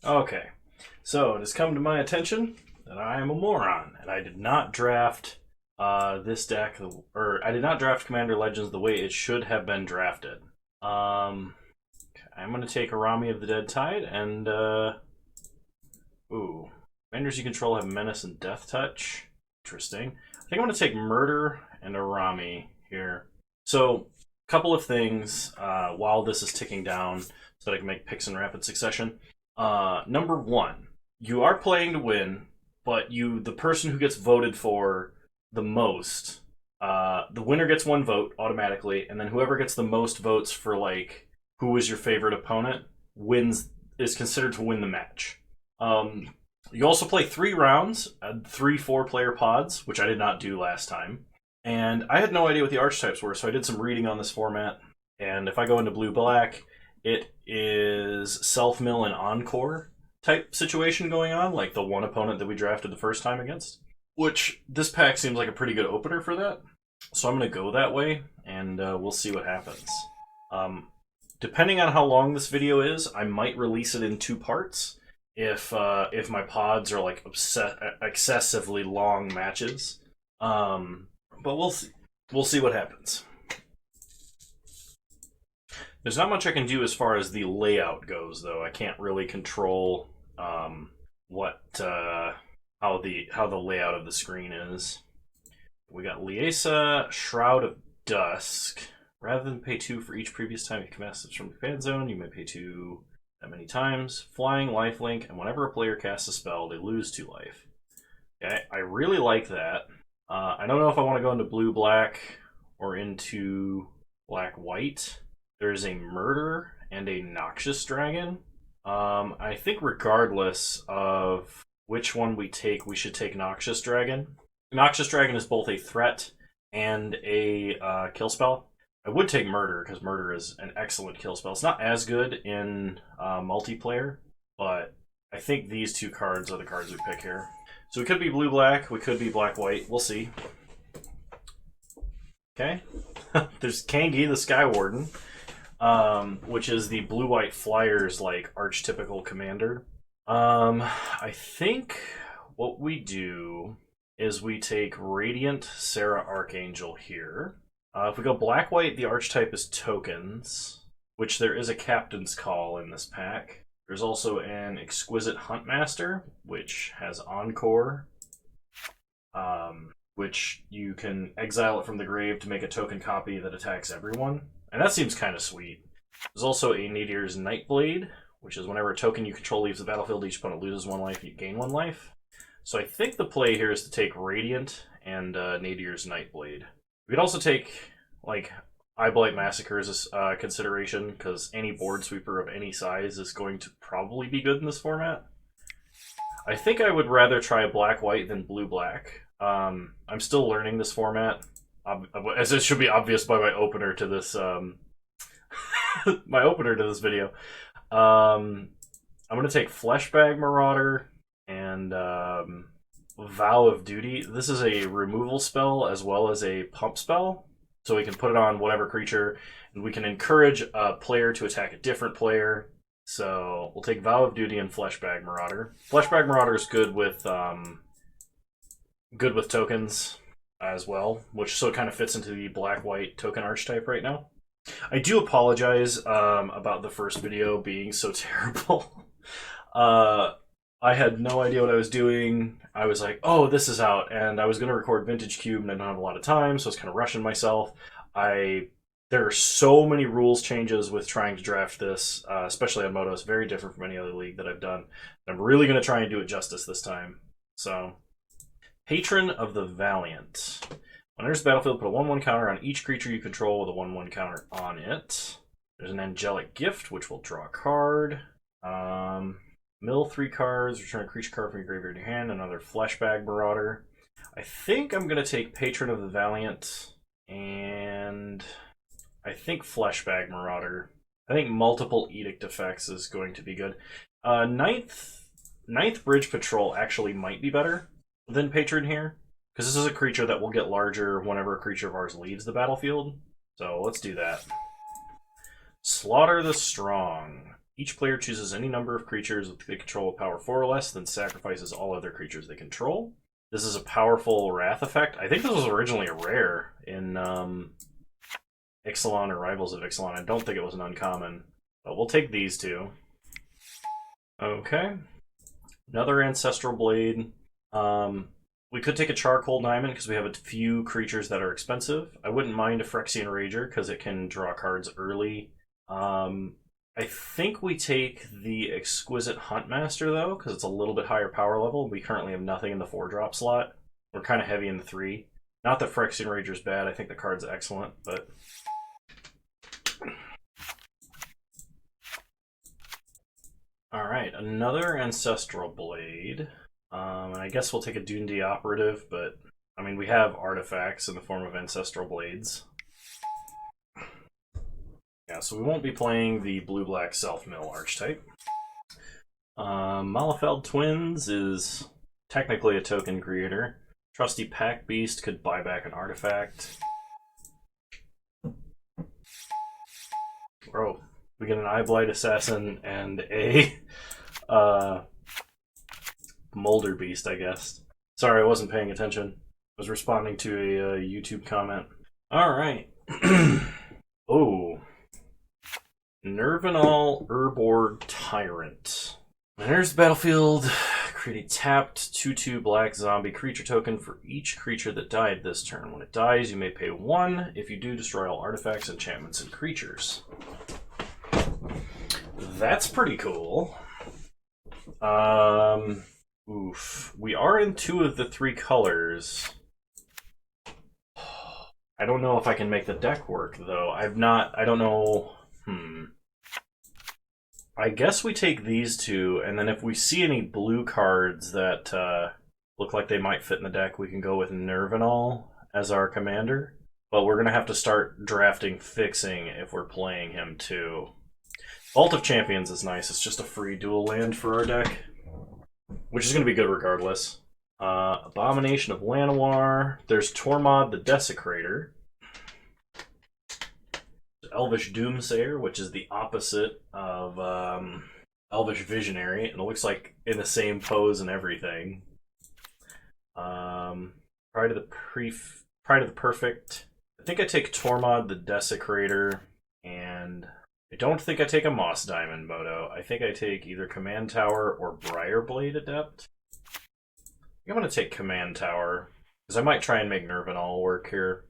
Okay, so it has come to my attention that I am a moron, and I did not draft this deck, or I did not draft Commander Legends the way it should have been drafted. I'm going to take Arami of the Dead Tide, and, ooh. Commanders you control have Menace and Death Touch. Interesting. I think I'm going to take Murder and Arami here. So, a couple of things while this is ticking down so that I can make picks in rapid succession. Number one, you are playing to win, but the person who gets voted for the most, the winner gets one vote automatically, and then whoever gets the most votes for, like, who is your favorite opponent is considered to win the match. You also play 3 rounds, 3 4-player pods, which I did not do last time. And I had no idea what the archetypes were, so I did some reading on this format. And if I go into blue-black, it is self-mill and encore type situation going on, like the one opponent that we drafted the first time against. Which, this pack seems like a pretty good opener for that. So I'm going to go that way, and we'll see what happens. Depending on how long this video is, I might release it in 2 parts. If my pods are like excessively long matches, but we'll see. We'll see what happens. There's not much I can do as far as the layout goes, though. I can't really control how the layout of the screen is. We got Liesa, Shroud of Dusk. Rather than pay 2 for each previous time you commence from the command zone, you may pay 2. That many times. Flying, lifelink, and whenever a player casts a spell, they lose 2 life. Okay, I really like that. I don't know if I want to go into blue-black or into black-white. There's a Murder and a Noxious Dragon. I think regardless of which one we take, we should take Noxious Dragon. Noxious Dragon is both a threat and a kill spell. I would take Murder, because Murder is an excellent kill spell. It's not as good in multiplayer, but I think these 2 cards are the cards we pick here. So we could be blue-black, we could be black-white. We'll see. Okay. There's Kangi the Sky Warden, which is the blue-white flyers, like, archetypical commander. I think what we do is we take Radiant Sarah Archangel here. If we go black-white, the archetype is tokens, which there is a Captain's Call in this pack. There's also an Exquisite Huntmaster, which has Encore, which you can exile it from the grave to make a token copy that attacks everyone. And that seems kind of sweet. There's also a Nadyr's Nightblade, which is whenever a token you control leaves the battlefield, each opponent loses 1 life, you gain 1 life. So I think the play here is to take Radiant and Nadyr's Nightblade. We could also take, like, Eyeblight Massacre as a consideration, because any board sweeper of any size is going to probably be good in this format. I think I would rather try black-white than blue-black. I'm still learning this format, as it should be obvious by my opener to this video. I'm going to take Fleshbag Marauder and Vow of Duty. This is a removal spell as well as a pump spell. So we can put it on whatever creature, and we can encourage a player to attack a different player. So we'll take Vow of Duty and Fleshbag Marauder. Fleshbag Marauder is good with tokens as well, so it kind of fits into the black-white token archetype right now. I do apologize about the first video being so terrible. I had no idea what I was doing. I was like, oh, this is out, and I was going to record Vintage Cube, and I don't have a lot of time, so I was kind of rushing myself. There are so many rules changes with trying to draft this, especially on Moto. It's very different from any other league that I've done. I'm really going to try and do it justice this time. So, Patron of the Valiant. When it enters the battlefield, put a 1/1 counter on each creature you control with a 1/1 counter on it. There's an Angelic Gift, which will draw a card. Mill 3 cards, return a creature card from your graveyard to your hand, another Fleshbag Marauder. I think I'm going to take Patron of the Valiant, and I think Fleshbag Marauder. I think multiple Edict effects is going to be good. Ninth Bridge Patrol actually might be better than Patron here, because this is a creature that will get larger whenever a creature of ours leaves the battlefield. So let's do that. Slaughter the Strong. Each player chooses any number of creatures with the control of power 4 or less, then sacrifices all other creatures they control. This is a powerful Wrath effect. I think this was originally a rare in Ixalan or Rivals of Ixalan. I don't think it was an uncommon. But we'll take these two. Okay. Another Ancestral Blade. We could take a Charcoal Diamond because we have a few creatures that are expensive. I wouldn't mind a Phyrexian Rager because it can draw cards early. I think we take the Exquisite Huntmaster though, because it's a little bit higher power level. We currently have nothing in the 4-drop slot. We're kind of heavy in the 3. Not that Phyrexian Rager is bad. I think the card's excellent, but... Alright, another Ancestral Blade. And I guess we'll take a Dundee Operative, but I mean, we have artifacts in the form of Ancestral Blades. Yeah, so we won't be playing the blue-black self-mill archetype. Malafeld Twins is technically a token creator. Trusty Pack Beast could buy back an artifact. Oh, we get an Eyeblight Assassin and a Molder Beast, I guess. Sorry, I wasn't paying attention. I was responding to a YouTube comment. Alright. Oh. Nevinyrral Urborg Tyrant. Enters the battlefield, create a tapped 2/2 black zombie creature token for each creature that died this turn. When it dies, you may pay 1. If you do, destroy all artifacts, enchantments, and creatures. That's pretty cool. Oof. We are in 2 of the 3 colors. I don't know if I can make the deck work, though. I don't know. I guess we take these 2, and then if we see any blue cards that look like they might fit in the deck, we can go with Nevinyrral as our commander. But we're going to have to start drafting Fixing if we're playing him, too. Vault of Champions is nice. It's just a free dual land for our deck, which is going to be good regardless. Abomination of Llanowar. There's Tormod the Desecrator. Elvish Doomsayer, which is the opposite of Elvish Visionary, and it looks like in the same pose and everything. Pride of the Perfect. I think I take Tormod the Desecrator, and I don't think I take a Moss Diamond Moto. I think I take either Command Tower or Briarblade Adept. I'm going to take Command Tower, because I might try and make Nevinyrral work here.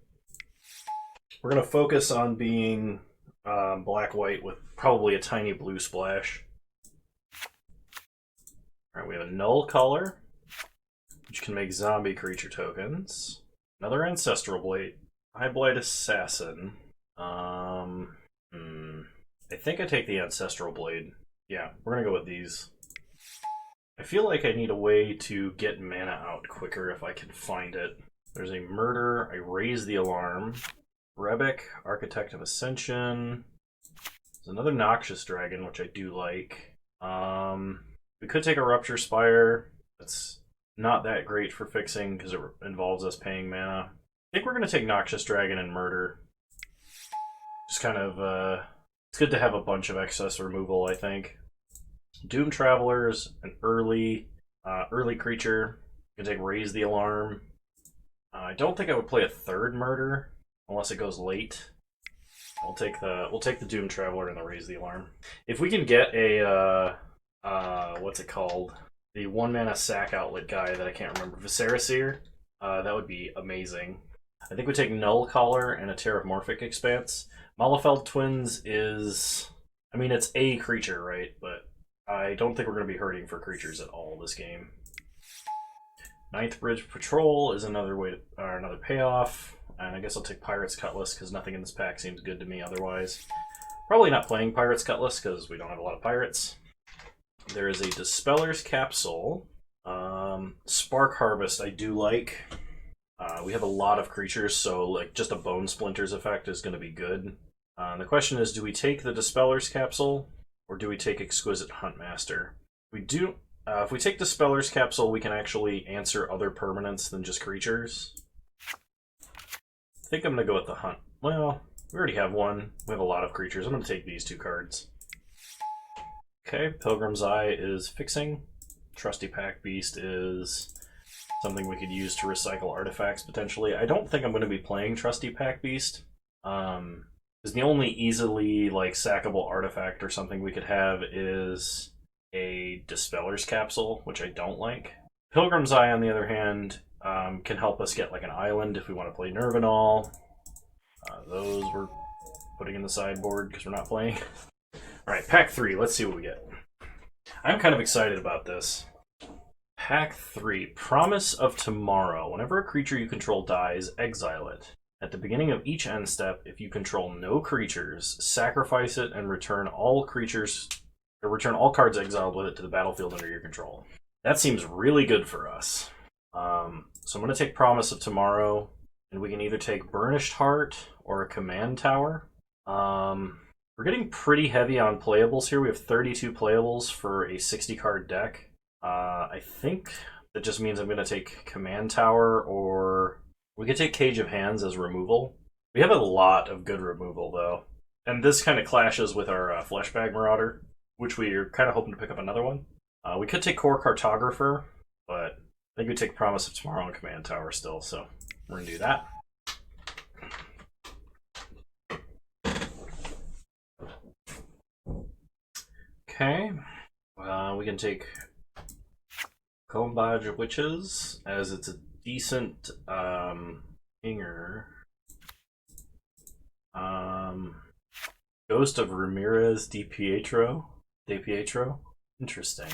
We're going to focus on being black-white with probably a tiny blue splash. Alright, we have a Null Color, which can make zombie creature tokens. Another Ancestral Blade. Eyeblight Assassin. I think I take the Ancestral Blade. Yeah, we're going to go with these. I feel like I need a way to get mana out quicker if I can find it. There's a Murder, I Raise the Alarm. Rebec, Architect of Ascension. There's another Noxious Dragon, which I do like. We could take a Rupture Spire. That's not that great for fixing because it involves us paying mana. I think we're going to take Noxious Dragon and Murder. Just kind of, it's good to have a bunch of excess removal, I think. Doom Travelers, an early creature. You can take Raise the Alarm. I don't think I would play a third Murder unless it goes late. We'll take the Doom Traveler and the Raise the Alarm. If we can get a what's it called? The 1-mana sack outlet guy that I can't remember, Viscera, that would be amazing. I think we take Null Collar and a Terramorphic Expanse. Malafeld Twins is, I mean, it's a creature, right? But I don't think we're going to be hurting for creatures at all this game. Ninth Bridge Patrol is another payoff. And I guess I'll take Pirate's Cutlass because nothing in this pack seems good to me otherwise. Probably not playing Pirate's Cutlass because we don't have a lot of pirates. There is a Dispeller's Capsule. Spark Harvest I do like. We have a lot of creatures, so like just a Bone Splinters effect is going to be good. The question is, do we take the Dispeller's Capsule or do we take Exquisite Huntmaster? We do. If we take Dispeller's Capsule, we can actually answer other permanents than just creatures. I think I'm going to go with the Hunt. Well, we already have one. We have a lot of creatures. I'm going to take these 2 cards. Okay, Pilgrim's Eye is fixing. Trusty Pack Beast is something we could use to recycle artifacts potentially. I don't think I'm going to be playing Trusty Pack Beast. Because the only easily like sackable artifact or something we could have is a Dispeller's Capsule, which I don't like. Pilgrim's Eye, on the other hand, can help us get like an island if we want to play Nevinyrral. Those we're putting in the sideboard because we're not playing. Alright, pack 3, let's see what we get. I'm kind of excited about this. Pack 3, Promise of Tomorrow. Whenever a creature you control dies, exile it. At the beginning of each end step, if you control no creatures, sacrifice it and return all cards exiled with it to the battlefield under your control. That seems really good for us. So I'm going to take Promise of Tomorrow, and we can either take Burnished Heart or a Command Tower. We're getting pretty heavy on playables here. We have 32 playables for a 60-card deck. I think that just means I'm going to take Command Tower, or we could take Cage of Hands as removal. We have a lot of good removal, though. And this kind of clashes with our Fleshbag Marauder, which we are kind of hoping to pick up another one. We could take Core Cartographer, but I think we take Promise of Tomorrow and Command Tower still, so we're going to do that. Okay, we can take Combage of Witches, as it's a decent hinger. Ghost of Ramirez De Pietro. Interesting.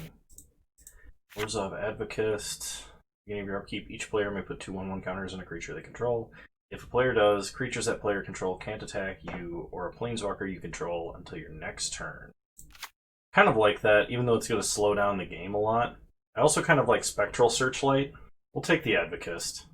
Orzhov Advocist. Beginning of your upkeep, each player may put 2/1/1 counters on a creature they control. If a player does, creatures that player control can't attack you or a planeswalker you control until your next turn. Kind of like that, even though it's going to slow down the game a lot. I also kind of like Spectral Searchlight. We'll take the Advocist.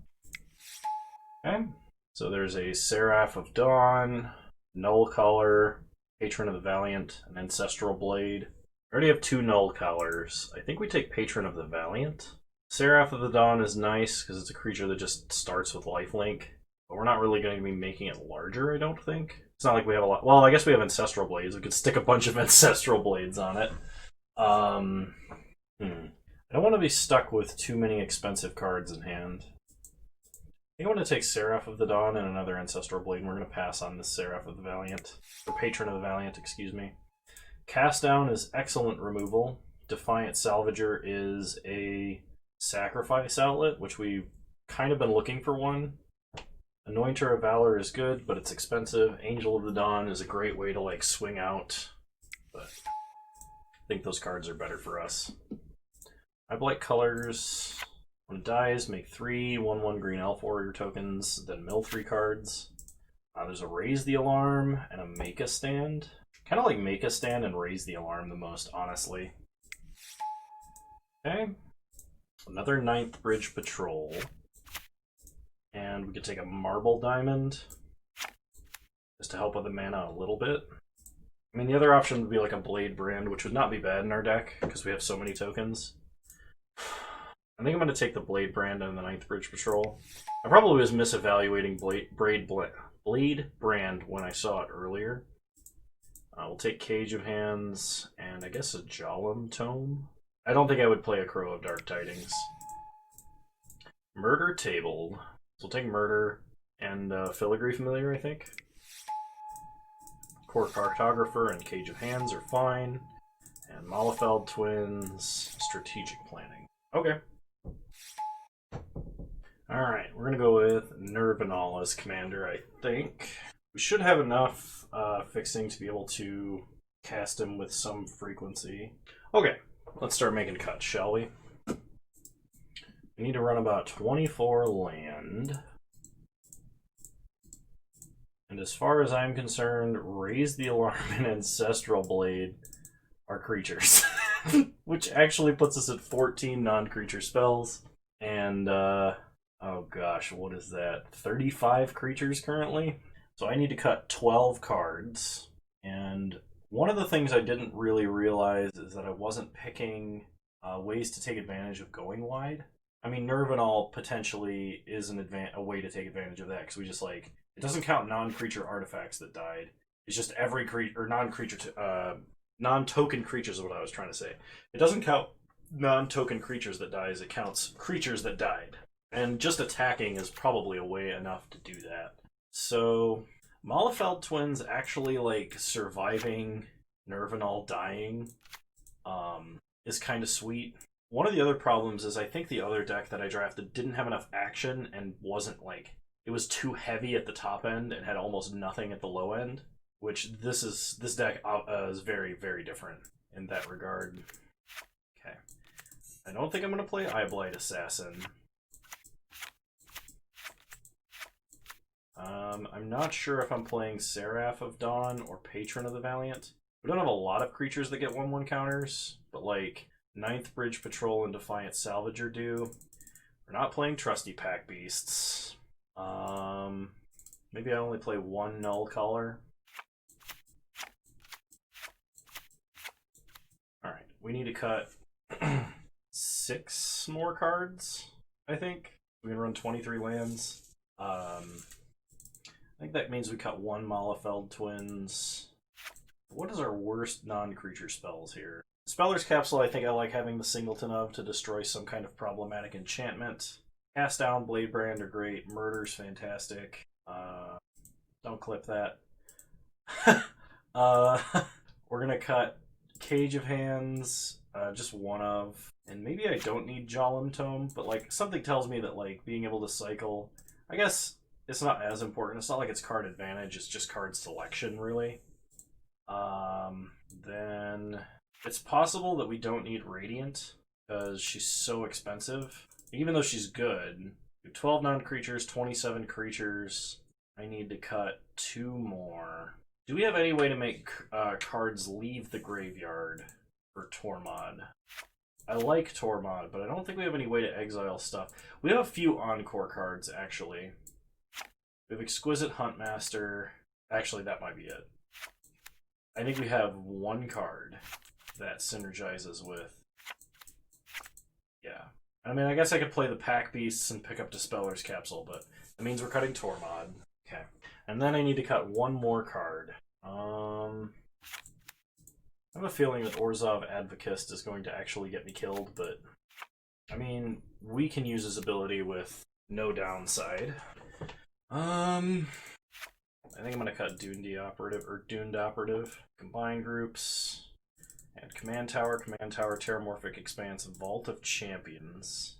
Okay, so there's a Seraph of Dawn, Null Color, Patron of the Valiant, an Ancestral Blade. I already have 2 Null Colors. I think we take Patron of the Valiant. Seraph of the Dawn is nice because it's a creature that just starts with lifelink, but we're not really going to be making it larger, I don't think. It's not like we have a lot. Well, I guess we have Ancestral Blades. We could stick a bunch of Ancestral Blades on it. I don't want to be stuck with too many expensive cards in hand. I think I want to take Seraph of the Dawn and another Ancestral Blade, and we're going to pass on this Seraph of the Valiant. Or Patron of the Valiant, excuse me. Cast Down is excellent removal. Defiant Salvager is a sacrifice outlet, which we've kind of been looking for one. Anointer of Valor is good, but it's expensive. Angel of the Dawn is a great way to like swing out, but I think those cards are better for us. I Blight colors. When it dies, make 3 1/1 green elf warrior tokens, then mill 3 cards. There's a Raise the Alarm and a Make a Stand. Kind of like Make a Stand and Raise the Alarm the most, honestly. Okay. Another 9th Bridge Patrol. And we could take a Marble Diamond just to help with the mana a little bit. I mean, the other option would be like a Blade Brand, which would not be bad in our deck because we have so many tokens. I think I'm going to take the Blade Brand and the 9th Bridge Patrol. I probably was misevaluating Blade Brand when I saw it earlier. We'll take Cage of Hands and I guess a Jalum Tome. I don't think I would play a Crow of Dark Tidings. Murder Tabled. So we'll take Murder and Filigree Familiar, I think. Core Cartographer and Cage of Hands are fine. And Malefeld Twins, Strategic Planning. Okay. Alright, we're going to go with Nevinyrral as commander, I think. We should have enough fixing to be able to cast him with some frequency. Okay, let's start making cuts, shall we? We need to run about 24 land. And as far as I'm concerned, Raise the Alarm and Ancestral Blade are creatures. Which actually puts us at 14 non-creature spells. And, oh gosh, what is that? 35 creatures currently? So I need to cut 12 cards. And one of the things I didn't really realize is that I wasn't picking ways to take advantage of going wide. I mean, Nevinyrral potentially is a way to take advantage of that, because we just like, it doesn't count non-creature artifacts that died. It's just every creature, or Non-token creatures is what I was trying to say. It doesn't count non-token creatures that dies, it counts creatures that died. And just attacking is probably a way enough to do that. So, Malefeld twins actually, like, surviving Nevinyrral dying is kind of sweet. One of the other problems is I think the other deck that I drafted didn't have enough action and wasn't, like, it was too heavy at the top end and had almost nothing at the low end, which this deck is very, very different in that regard. Okay. I don't think I'm going to play Eyeblight Assassin. I'm not sure if I'm playing Seraph of Dawn or Patron of the Valiant. We don't have a lot of creatures that get 1/1 counters, but like Ninth Bridge Patrol and Defiant Salvager do. We're not playing Trusty Pack Beasts. Maybe I only play one Null Caller. Alright, we need to cut 6 more cards, I think. We can run 23 lands. I think that means we cut 1 Malefeld Twins. What is our worst non-creature spells here? Speller's Capsule, I think I like having the singleton of to destroy some kind of problematic enchantment. Cast Down, Bladebrand are great. Murder's fantastic. Don't clip that. We're gonna cut Cage of Hands, just one of. And maybe I don't need Jalam Tome, but like something tells me that like being able to cycle, I guess it's not as important. It's not like it's card advantage, it's just card selection, really. Then it's possible that we don't need Radiant, because she's so expensive. Even though she's good, 12 non-creatures, 27 creatures. I need to cut 2 more. Do we have any way to make cards leave the graveyard for Tormod? I like Tormod, but I don't think we have any way to exile stuff. We have a few Encore cards, actually. We have Exquisite Huntmaster. Actually, that might be it. I think we have 1 card that synergizes with... Yeah. I mean, I guess I could play the Pack Beasts and pick up Dispeller's Capsule, but that means we're cutting Tormod. Okay. And then I need to cut 1 more card. I have a feeling that Orzhov Advocist is going to actually get me killed, but... I mean, we can use his ability with no downside. I think I'm going to cut Doomed Operative, Combine Groups, and Command Tower, Terramorphic Expanse, Vault of Champions.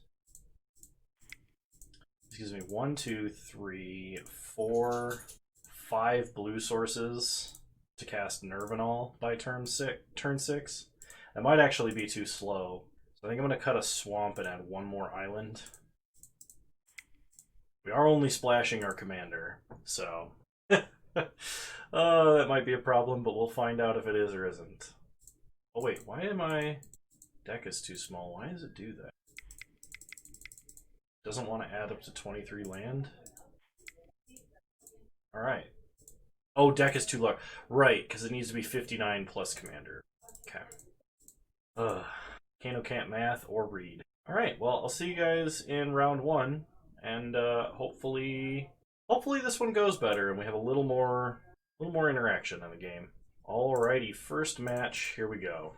Excuse me, 1, 2, 3, 4, 5 blue sources to cast Nevinyrral by turn 6. That might actually be too slow. So I think I'm going to cut a swamp and add 1 more island. We are only splashing our commander, so... that might be a problem, but we'll find out if it is or isn't. Oh wait, why am I... Deck is too small. Why does it do that? Doesn't want to add up to 23 land? Alright. Oh, deck is too large. Right, because it needs to be 59 plus commander. Okay. Kano can't math or read. Alright, well, I'll see you guys in round 1, and hopefully this one goes better and we have a little more interaction in the game. Alrighty, first match, here we go.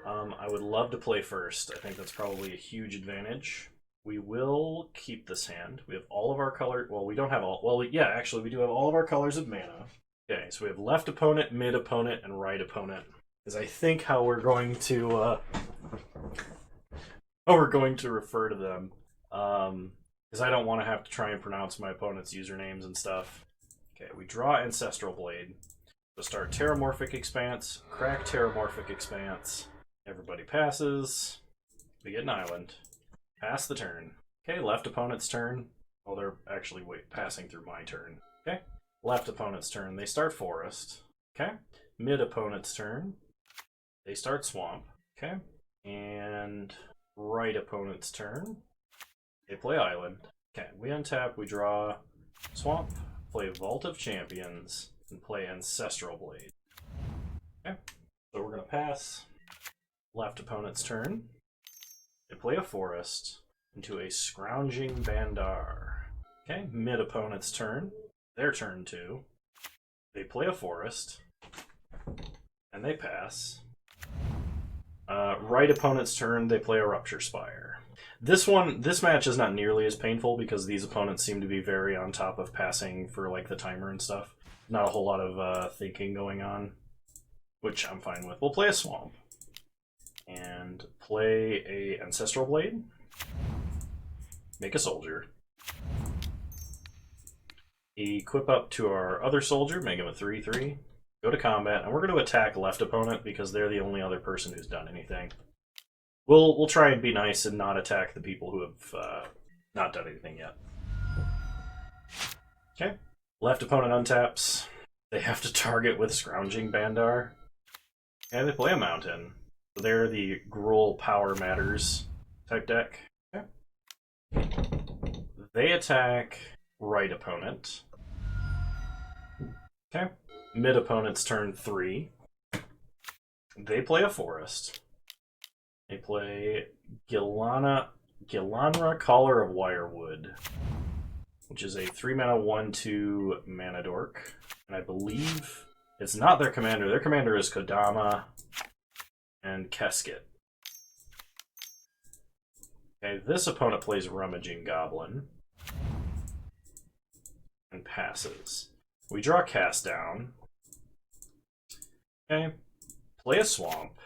I would love to play first. I think that's probably a huge advantage. We will keep this hand. We have all of our color... Well, we don't have all... Well, yeah, actually, we do have all of our colors of mana. Okay, so we have left opponent, mid opponent, and right opponent. Is I think how we're going to... how we're going to refer to them. Because I don't want to have to try and pronounce my opponent's usernames and stuff. Okay, we draw Ancestral Blade. So start Terramorphic Expanse, crack Terramorphic Expanse. Everybody passes. We get an island. Pass the turn. Okay, left opponent's turn. Well, they're actually passing through my turn. Okay, left opponent's turn. They start Forest. Okay, mid opponent's turn. They start Swamp. Okay, and right opponent's turn. They play Island. Okay, we untap, we draw Swamp, play Vault of Champions, and play Ancestral Blade. Okay, so we're going to pass. Left opponent's turn. They play a Forest into a Scrounging Bandar. Okay, mid opponent's turn. Their turn 2. They play a Forest. and they pass. Right opponent's turn, they play a Rupture Spire. This match is not nearly as painful because these opponents seem to be very on top of passing for like the timer and stuff. Not a whole lot of thinking going on, which I'm fine with. We'll play a Swamp and play a Ancestral Blade. Make a Soldier. Equip up to our other soldier, make him a 3/3. Go to combat, and we're going to attack left opponent because they're the only other person who's done anything. We'll try and be nice and not attack the people who have not done anything yet. Okay. Left opponent untaps. They have to target with Scrounging Bandar. And they play a Mountain. So they're the Gruul Power Matters type deck. Okay. They attack right opponent. Okay. Mid opponent's turn 3. They play a Forest. They play Gillanra Caller of Wirewood, which is a 3-mana 1/2 mana dork. And I believe it's not their commander. Their commander is Kodama and Keskit. Okay, this opponent plays Rummaging Goblin and passes. We draw Cast Down. Okay, play a Swamp,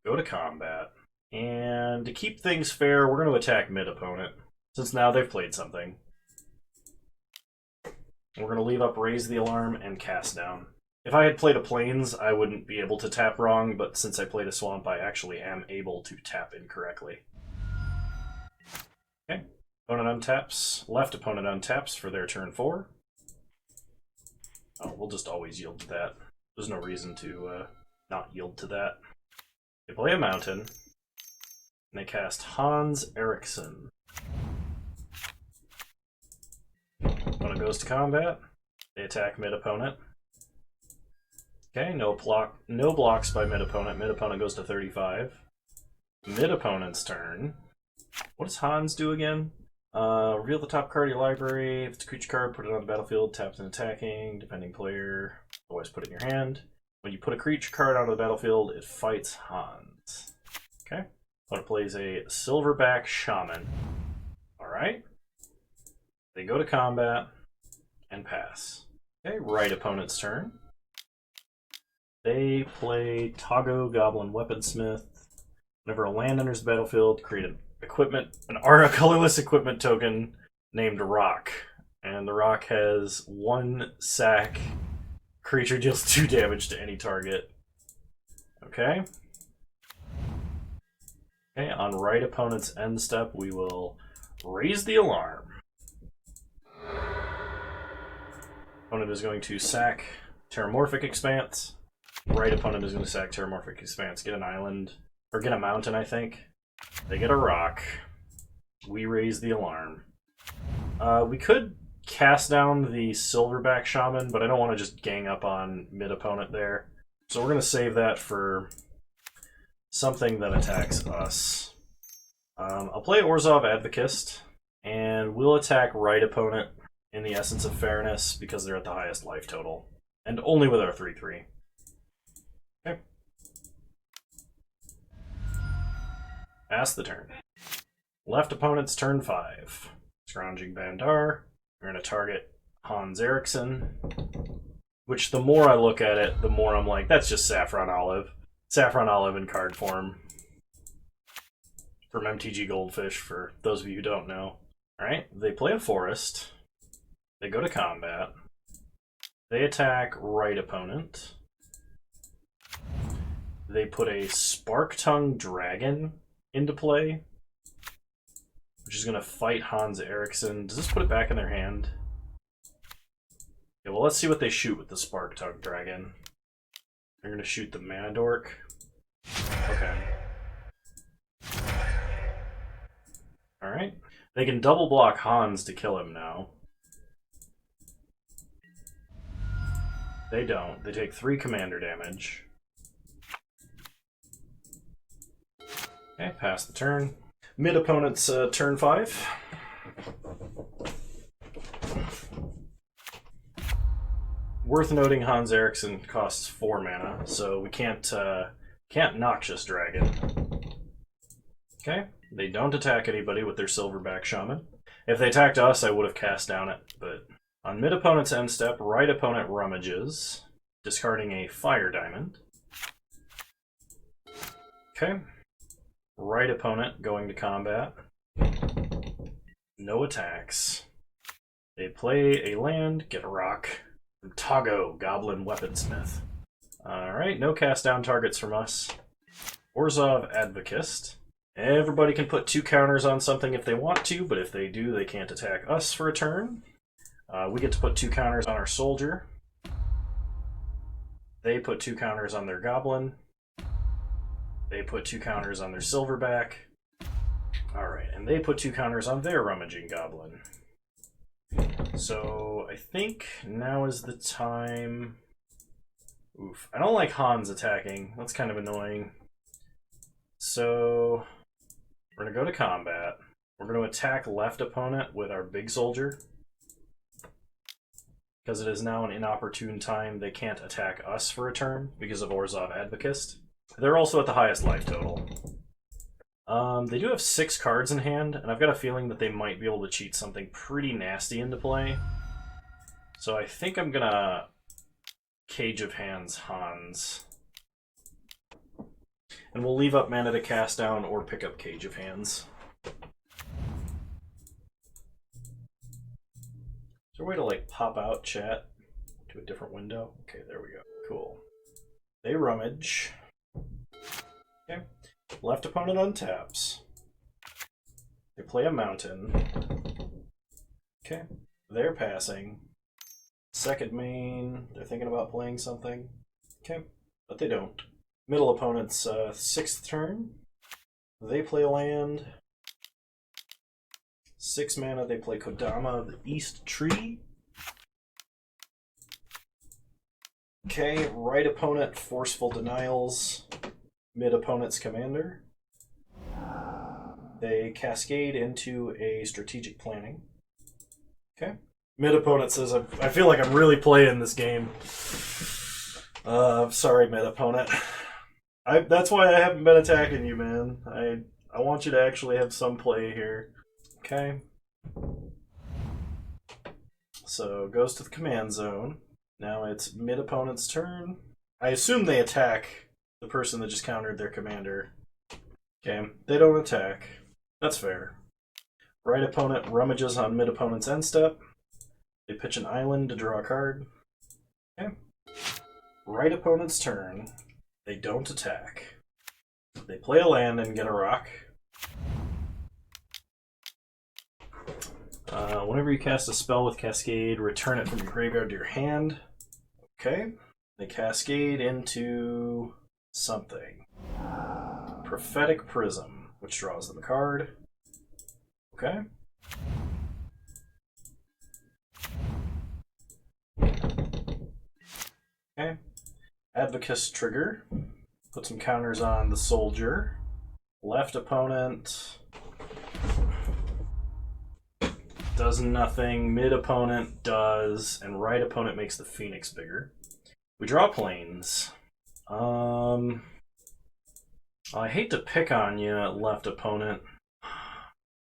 go to combat, and to keep things fair, we're going to attack mid-opponent, since now they've played something. We're going to leave up Raise the Alarm and Cast Down. If I had played a Plains, I wouldn't be able to tap wrong, but since I played a Swamp, I actually am able to tap incorrectly. Okay, opponent untaps. Left opponent untaps for their turn 4. Oh, we'll just always yield to that. There's no reason to not yield to that. They play a Mountain, and they cast Hans Eriksson. Opponent goes to combat. They attack mid-opponent. Okay, no blocks by mid-opponent. Mid-opponent goes to 35. Mid-opponent's turn. What does Hans do again? Reveal the top card of your library. If it's a creature card, put it on the battlefield, taps and attacking, depending player. Otherwise, put it in your hand. When you put a creature card onto the battlefield, it fights Hans. Okay. Opponent plays a Silverback Shaman. Alright. They go to combat and pass. Okay, right opponent's turn. They play Tago Goblin Weaponsmith. Whenever a land enters the battlefield, create an colorless equipment token named Rock. And the Rock has 1 sack. Creature deals 2 damage to any target. Okay. Okay, on right opponent's end step, we will Raise the Alarm. Opponent is going to sack Terramorphic Expanse. Right opponent is going to sack Terramorphic Expanse. Get an island, or get a mountain, I think. They get a rock. We Raise the Alarm. We could cast down the Silverback Shaman, but I don't want to just gang up on mid-opponent there. So we're going to save that for something that attacks us. I'll play Orzhov Advocist, and we'll attack right opponent in the Essence of Fairness because they're at the highest life total. And only with our 3/3. Okay. Pass the turn. Left opponent's turn 5. Scrounging Bandar. We're going to target Hans Eriksson. Which, the more I look at it, the more I'm like, that's just Saffron Olive. Saffron Olive in card form. From MTG Goldfish, for those of you who don't know. Alright, they play a Forest. They go to combat. They attack right opponent. They put a Spark-Tongue Dragon into play, which is going to fight Hans Eriksson. Does this put it back in their hand? Yeah, well, let's see what they shoot with the Spark-Tongue Dragon. They're going to shoot the Mana Dork. Okay. Alright. They can double block Hans to kill him now. They don't. They take 3 commander damage. Okay, pass the turn. Mid opponent's turn 5. Worth noting, Hans Eriksson costs 4 mana, so we can't Noxious Dragon. Okay, they don't attack anybody with their Silverback Shaman. If they attacked us, I would have cast down it, but on mid opponent's end step, right opponent rummages, discarding a Fire Diamond. Okay, right opponent going to combat. No attacks. They play a land, get a rock. From Tago, Goblin Weaponsmith. Alright, no cast down targets from us. Orzhov Advocist. Everybody can put 2 counters on something if they want to, but if they do, they can't attack us for a turn. We get to put 2 counters on our soldier. They put 2 counters on their goblin. They put 2 counters on their silverback. Alright, and they put 2 counters on their rummaging goblin. So I think now is the time. Oof, I don't like Hans attacking. That's kind of annoying. So we're going to go to combat. We're going to attack left opponent with our big soldier. Because it is now an inopportune time, they can't attack us for a turn because of Orzhov Advocist. They're also at the highest life total. They do have 6 cards in hand, and I've got a feeling that they might be able to cheat something pretty nasty into play. So I think I'm gonna Cage of Hands Hans. And we'll leave up mana to cast down or pick up Cage of Hands. Is there a way to like pop out chat to a different window? Okay, there we go. Cool. They rummage. Okay. Left opponent untaps. They play a mountain. Okay. They're passing. Second main, they're thinking about playing something. Okay. But they don't. Middle opponent's 6th turn. They play a land. 6 mana, they play Kodama, the East Tree. Okay, right opponent, Forceful Denials. Mid opponent's commander. They cascade into a Strategic Planning. Okay. Mid opponent says, I feel like I'm really playing this game. Sorry, mid opponent. That's why I haven't been attacking you, man. I want you to actually have some play here. Okay. So, goes to the command zone. Now it's mid opponent's turn. I assume they attack the person that just countered their commander. Okay, they don't attack. That's fair. Right opponent rummages on mid opponent's end step. They pitch an island to draw a card. Okay. Right opponent's turn. They don't attack. They play a land and get a rock. Whenever you cast a spell with Cascade, return it from your graveyard to your hand. Okay. They cascade into something. Prophetic Prism, which draws them a card. Okay. Okay. Advocist trigger. Put some counters on the soldier. Left opponent does nothing. Mid opponent does, and right opponent makes the Phoenix bigger. We draw planes. I hate to pick on you, left opponent.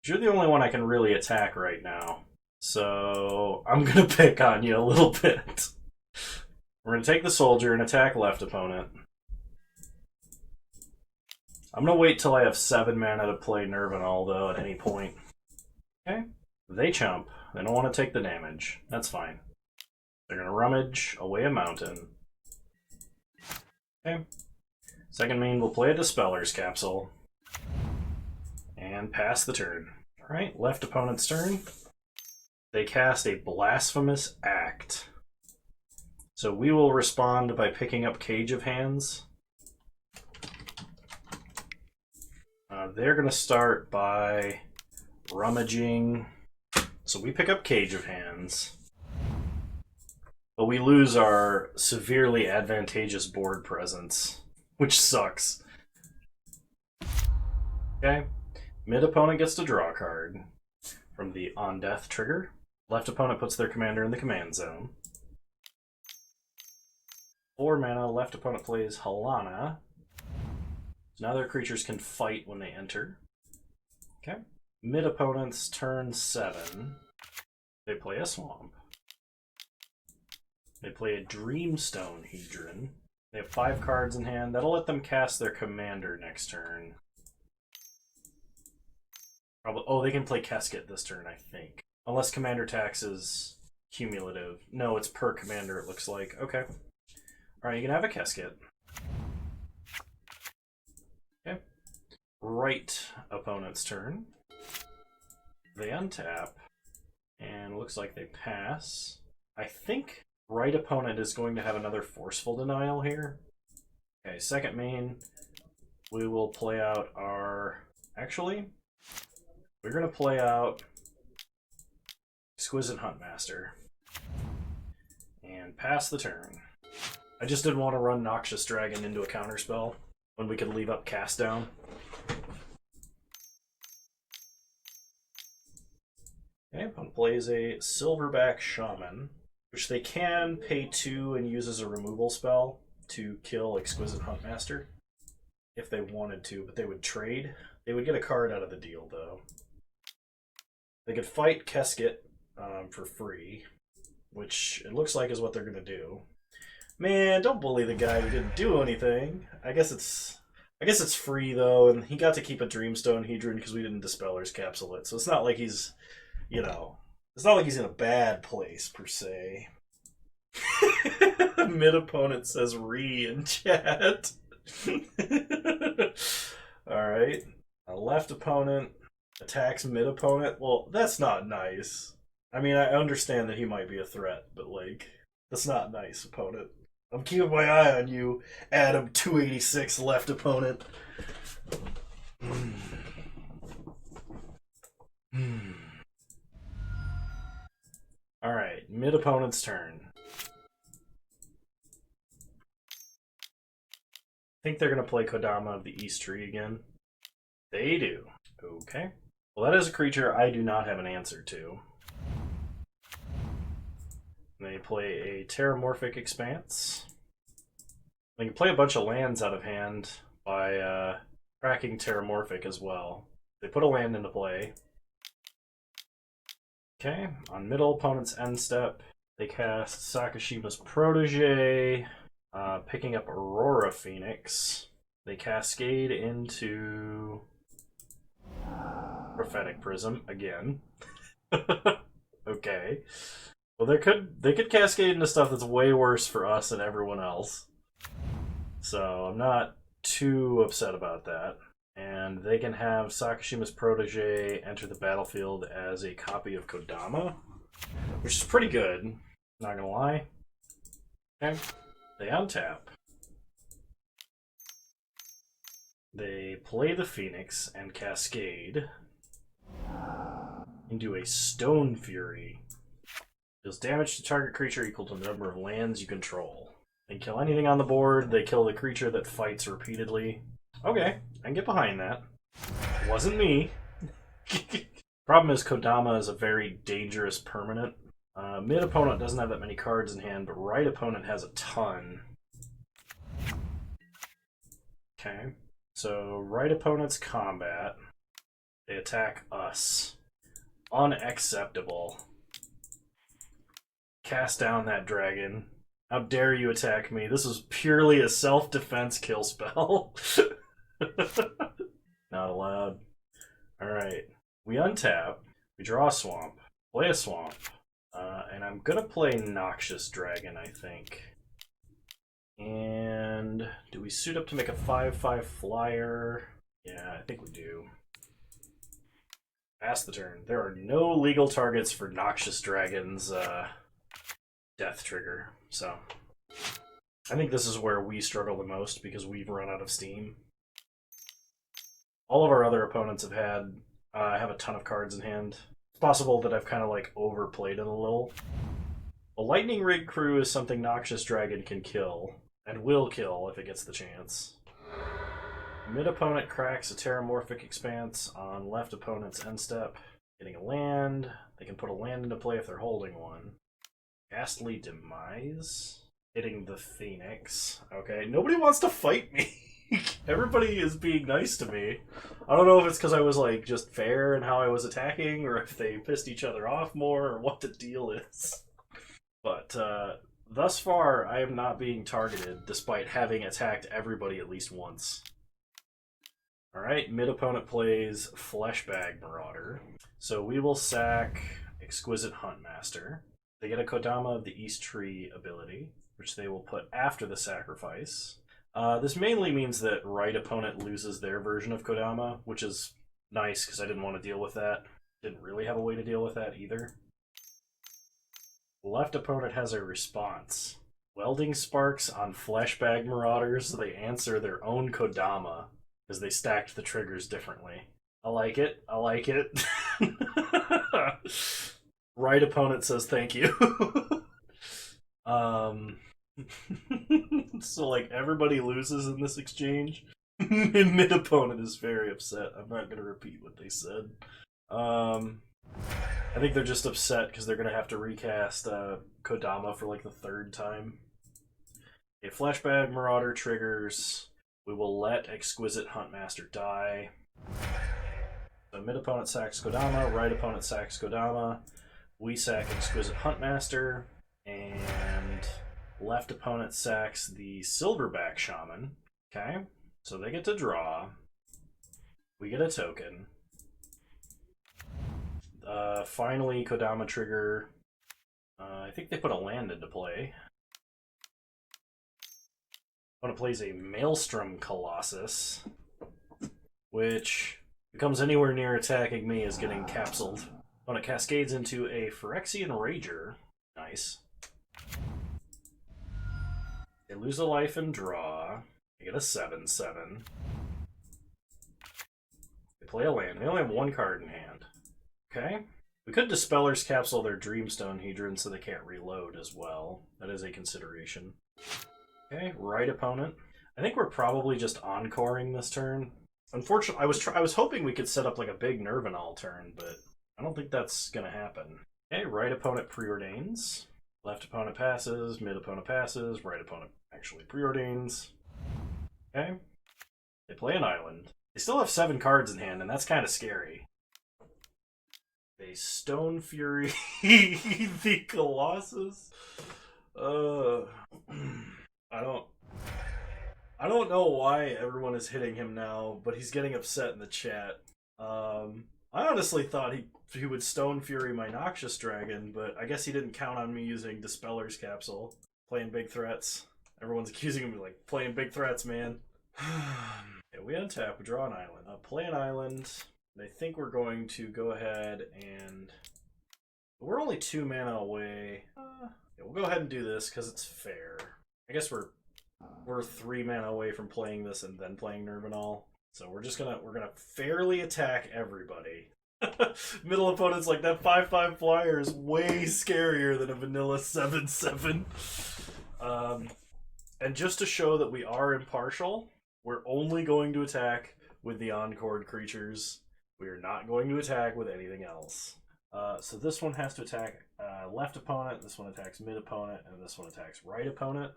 You're the only one I can really attack right now. So I'm gonna pick on you a little bit. We're gonna take the soldier and attack left opponent. I'm gonna wait till I have 7 mana to play Nevinyrral though at any point. Okay. They chump. They don't want to take the damage. That's fine. They're gonna rummage away a mountain. Okay. Second main will play a Dispeller's Capsule. And pass the turn. Alright, left opponent's turn. They cast a Blasphemous Act. So we will respond by picking up Cage of Hands. They're going to start by rummaging. So we pick up Cage of Hands. But we lose our severely advantageous board presence, which sucks. Okay. Mid opponent gets to draw a card from the On Death trigger. Left opponent puts their commander in the command zone. 4 mana, left opponent plays Halana. So now their creatures can fight when they enter. Okay. Mid opponent's turn 7. They play a swamp. They play a Dreamstone Hedron. They have 5 cards in hand. That'll let them cast their commander next turn. Probably. Oh, they can play Keskit this turn, I think. Unless commander tax is cumulative. No, it's per commander, it looks like. Okay. Alright, you can have a Keskit. Okay. Right opponent's turn. They untap. And looks like they pass. I think right opponent is going to have another Forceful Denial here. Okay, second main. We will play out our... Actually, we're going to play out Exquisite Huntmaster. And pass the turn. I just didn't want to run Noxious Dragon into a counterspell when we could leave up Cast Down. Okay, opponent plays a Silverback Shaman, which they can pay 2 and use as a removal spell to kill Exquisite Huntmaster if they wanted to, but they would trade. They would get a card out of the deal, though. They could fight Keskit for free, which it looks like is what they're going to do. Man, don't bully the guy who didn't do anything. I guess it's free, though, and he got to keep a Dreamstone Hedron because we didn't Dispeller's Capsule it, so it's not like he's... You know, it's not like he's in a bad place, per se. Mid-opponent says re in chat. Alright. A left opponent attacks mid-opponent. Well, that's not nice. I mean, I understand that he might be a threat, but, like, that's not nice, opponent. I'm keeping my eye on you, Adam 286 left opponent. Alright, mid-opponent's turn. I think they're going to play Kodama of the East Tree again. They do. Okay. Well, that is a creature I do not have an answer to. They play a Terramorphic Expanse. They can play a bunch of lands out of hand by cracking Terramorphic as well. They put a land into play. Okay, on middle opponent's end step, they cast Sakashima's Protege, picking up Aurora Phoenix. They cascade into Prophetic Prism again. Okay. Well, they could cascade into stuff that's way worse for us than everyone else. So I'm not too upset about that. And they can have Sakashima's Protege enter the battlefield as a copy of Kodama, which is pretty good, not gonna lie. Okay. They untap. They play the Phoenix and cascade into a Stone Fury. Deals damage to target creature equal to the number of lands you control. They kill anything on the board, they kill the creature that fights repeatedly. Okay, I can get behind that. Wasn't me. Problem is Kodama is a very dangerous permanent. Mid opponent doesn't have that many cards in hand, but right opponent has a ton. Okay, so right opponent's combat. They attack us. Unacceptable. Cast down that dragon. How dare you attack me? This was purely a self-defense kill spell. Not allowed. Alright. We untap. We draw a swamp. Play a swamp. And I'm gonna play Noxious Dragon, I think. And do we suit up to make a 5/5 flyer? Yeah, I think we do. Pass the turn. There are no legal targets for Noxious Dragon's death trigger. So I think this is where we struggle the most because we've run out of steam. All of our other opponents have a ton of cards in hand. It's possible that I've kind of like overplayed it a little. A Lightning Rig Crew is something Noxious Dragon can kill, and will kill if it gets the chance. Mid opponent cracks a Terramorphic Expanse on left opponent's end step, getting a land. They can put a land into play if they're holding one. Ghastly Demise. Hitting the Phoenix. Okay, nobody wants to fight me. Everybody is being nice to me. I don't know if it's because I was like just fair in how I was attacking, or if they pissed each other off more, or what the deal is. But thus far, I am not being targeted, despite having attacked everybody at least once. Alright, mid-opponent plays Fleshbag Marauder. So we will sack Exquisite Huntmaster. They get a Kodama of the East Tree ability, which they will put after the sacrifice. This mainly means that right opponent loses their version of Kodama, which is nice because I didn't want to deal with that. Didn't really have a way to deal with that either. Left opponent has a response. Welding sparks on Fleshbag Marauders, so they answer their own Kodama, because they stacked the triggers differently. I like it. I like it. Right opponent says thank you. So like everybody loses in this exchange. Mid opponent is very upset. I'm not gonna repeat what they said. I think they're just upset because they're gonna have to recast Kodama for like the third time. A Fleshbag Marauder triggers. We will let Exquisite Huntmaster die. So mid opponent sacks Kodama, right opponent sacks Kodama. We sack Exquisite Huntmaster, and left opponent sacks the Silverback Shaman. Okay, so they get to draw. We get a token. Finally, Kodama trigger. I think they put a land into play. Opponent plays a Maelstrom Colossus, which becomes anywhere near attacking me is getting capsuled. Opponent cascades into a Phyrexian Rager. Nice. They lose a life and draw. They get a 7/7. They play a land. They only have one card in hand. Okay. We could Dispeller's Capsule their Dreamstone Hedron so they can't reload as well. That is a consideration. Okay, right opponent. I think we're probably just encoring this turn. Unfortunately, I was hoping we could set up like a big Nevinyrral turn, but I don't think that's gonna happen. Okay, right opponent preordains. Left opponent passes, mid opponent passes, right opponent actually preordains. Okay. They play an island. They still have 7 cards in hand, and that's kind of scary. They Stone Fury the Colossus. I don't know why everyone is hitting him now, but he's getting upset in the chat. I honestly thought he would Stone Fury my Noxious Dragon, but I guess he didn't count on me using Dispeller's Capsule. Playing big threats. Everyone's accusing him of like playing big threats, man. Yeah, we untap, we draw an island. Play an island. I think we're going to go ahead and... We're only 2 mana away. Yeah, we'll go ahead and do this because it's fair. I guess we're 3 mana away from playing this and then playing Nevinyrral. So we're gonna fairly attack everybody. Middle opponent's like, that 5/5 flyer is way scarier than a vanilla 7/7. And just to show that we are impartial, we're only going to attack with the encored creatures. We are not going to attack with anything else. So this one has to attack left opponent, this one attacks mid opponent, and this one attacks right opponent.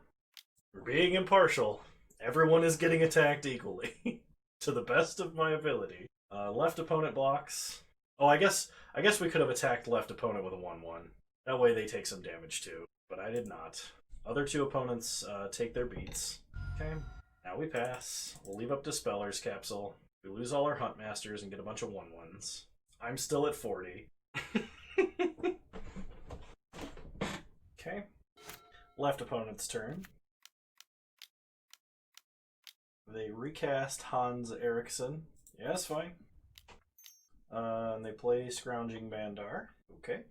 We're being impartial. Everyone is getting attacked equally. To the best of my ability. Left opponent blocks. Oh, I guess we could have attacked left opponent with a 1/1. That way they take some damage too. But I did not. Other 2 opponents take their beats. Okay. Now we pass. We'll leave up Dispeller's Capsule. We lose all our Huntmasters and get a bunch of 1/1s. I'm still at 40. Okay. Left opponent's turn. They recast Hans Eriksson. Yeah, that's fine. And they play Scrounging Bandar. Okay.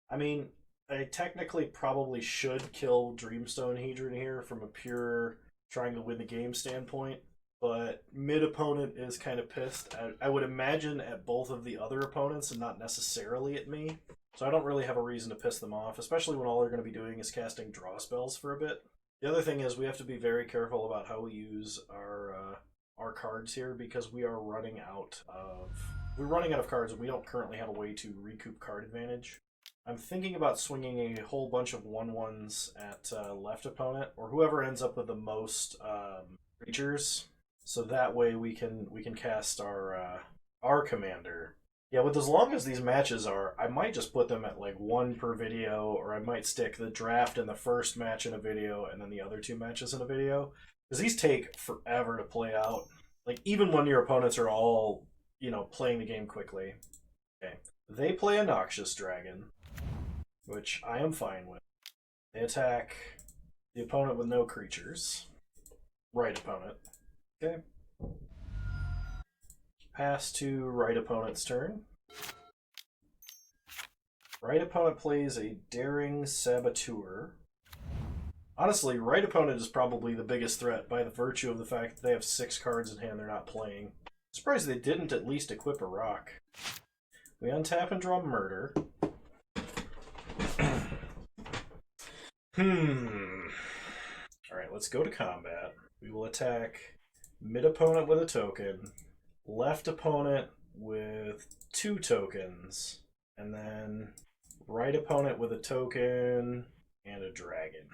I mean, I technically probably should kill Dreamstone Hedron here from a pure trying to win the game standpoint, but mid opponent is kind of pissed. I would imagine at both of the other opponents and not necessarily at me. So I don't really have a reason to piss them off, especially when all they're going to be doing is casting draw spells for a bit. The other thing is we have to be very careful about how we use our cards here because we're running out of cards and we don't currently have a way to recoup card advantage. I'm thinking about swinging a whole bunch of 1/1s at left opponent, or whoever ends up with the most creatures. So that way we can cast our commander. Yeah, with as long as these matches are, I might just put them at like one per video, or I might stick the draft and the first match in a video, and then the other two matches in a video. Because these take forever to play out. Like, even when your opponents are all, playing the game quickly. Okay. They play a Noxious Dragon, which I am fine with. They attack the opponent with no creatures. Right opponent. Okay. Pass to right opponent's turn. Right opponent plays a Daring Saboteur. Honestly, right opponent is probably the biggest threat by the virtue of the fact that they have 6 cards in hand they're not playing. Surprised they didn't at least equip a rock. We untap and draw Murder. Alright, let's go to combat. We will attack mid opponent with a token, left opponent with 2 tokens, and then right opponent with a token and a dragon.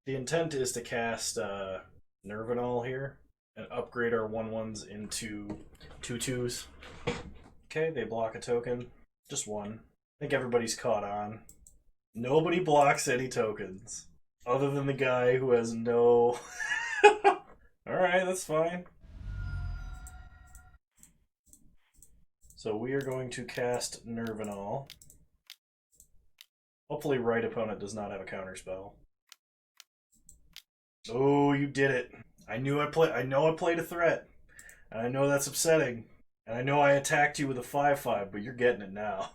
The intent is to cast Nevinyrral here and upgrade our 1/1s into 2/2s. Okay, they block a token. Just one. I think everybody's caught on. Nobody blocks any tokens. Other than the guy who has no... Alright, that's fine. So we are going to cast Nevinyrral. Hopefully right opponent does not have a counterspell. Oh, you did it. I know I played a threat. And I know that's upsetting. And I know I attacked you with a 5/5, but you're getting it now.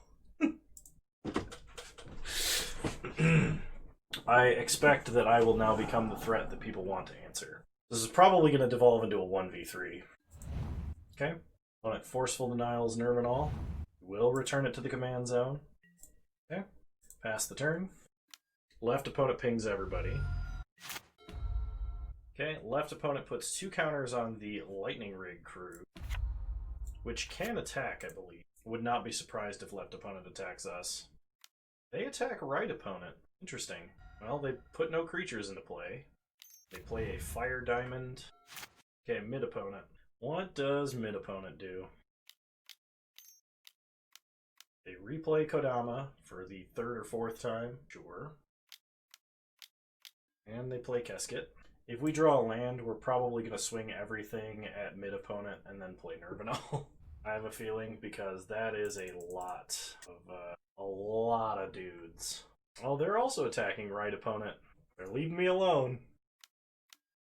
I expect that I will now become the threat that people want to answer. This is probably going to devolve into a 1v3. Okay. Opponent Forceful Denials Nevinyrral. Will return it to the command zone. Okay. Pass the turn. Left opponent pings everybody. Okay, left opponent puts 2 counters on the Lightning Rig crew, which can attack, I believe. Would not be surprised if left opponent attacks us. They attack right opponent. Interesting. Well, they put no creatures into play. They play a Fire Diamond. Okay, mid opponent. What does mid opponent do? They replay Kodama for the 3rd or 4th time. Sure. And they play Kesket. If we draw a land, we're probably going to swing everything at mid opponent and then play Nevinyrral. I have a feeling, because that is a lot of dudes. Oh, they're also attacking right opponent. They're leaving me alone.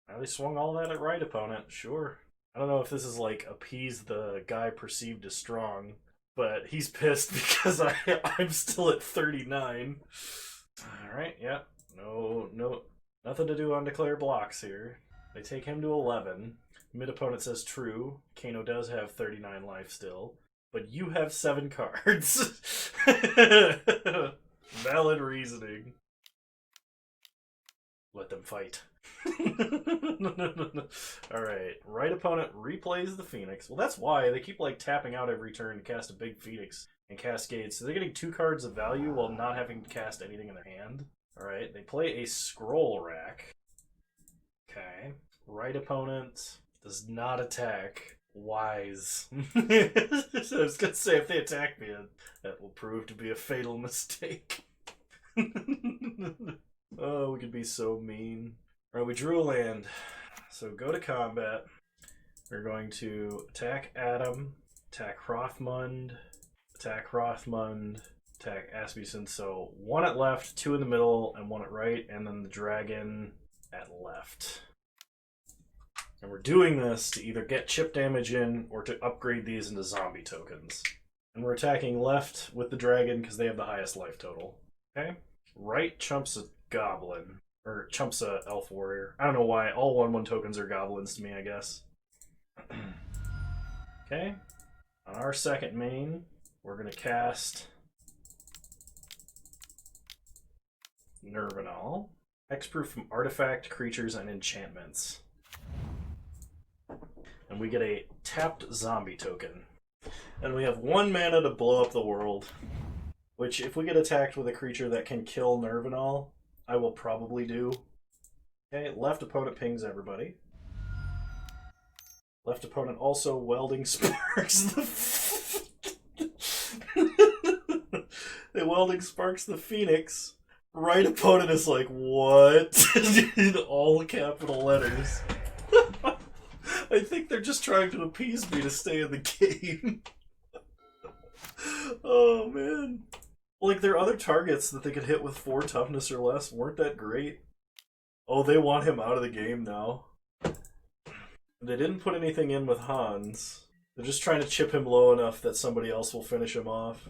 Now they swung all that at right opponent. Sure. I don't know if this is like appease the guy perceived as strong, but he's pissed because I'm still at 39. All right, yeah. No, nothing to do on declare blocks here. They take him to 11. Mid opponent says true. Kano does have 39 life still, but you have 7 cards. Valid reasoning. Let them fight. Alright, right opponent replays the Phoenix. Well, that's why they keep like tapping out every turn to cast a big Phoenix and Cascade. So they're getting 2 cards of value while not having to cast anything in their hand. Alright, they play a Scroll Rack. Okay. Right opponent does not attack. Wise. I was gonna say, if they attack me, that will prove to be a fatal mistake. Oh, we could be so mean. Alright, we drew a land. So go to combat. We're going to attack Adam, attack Hrothmund, attack Asmussen. So 1 at left, 2 in the middle, and 1 at right, and then the dragon at left. And we're doing this to either get chip damage in or to upgrade these into zombie tokens. And we're attacking left with the dragon because they have the highest life total. Okay? Right chumps a goblin. Or chumps a elf warrior. I don't know why. All 1/1 tokens are goblins to me, I guess. Okay. On our second main, we're going to cast Nevinyrral. Hexproof from artifact, creatures, and enchantments. And we get a tapped zombie token. And we have 1 mana to blow up the world. Which, if we get attacked with a creature that can kill Nevinyrral, I will probably do. Okay, left opponent pings everybody. Left opponent also welding sparks the... They welding sparks the Phoenix. Right opponent is like, what? In all capital letters. I think they're just trying to appease me to stay in the game. Oh, man. Like, their other targets that they could hit with 4 toughness or less weren't that great. Oh, they want him out of the game now. They didn't put anything in with Hans. They're just trying to chip him low enough that somebody else will finish him off.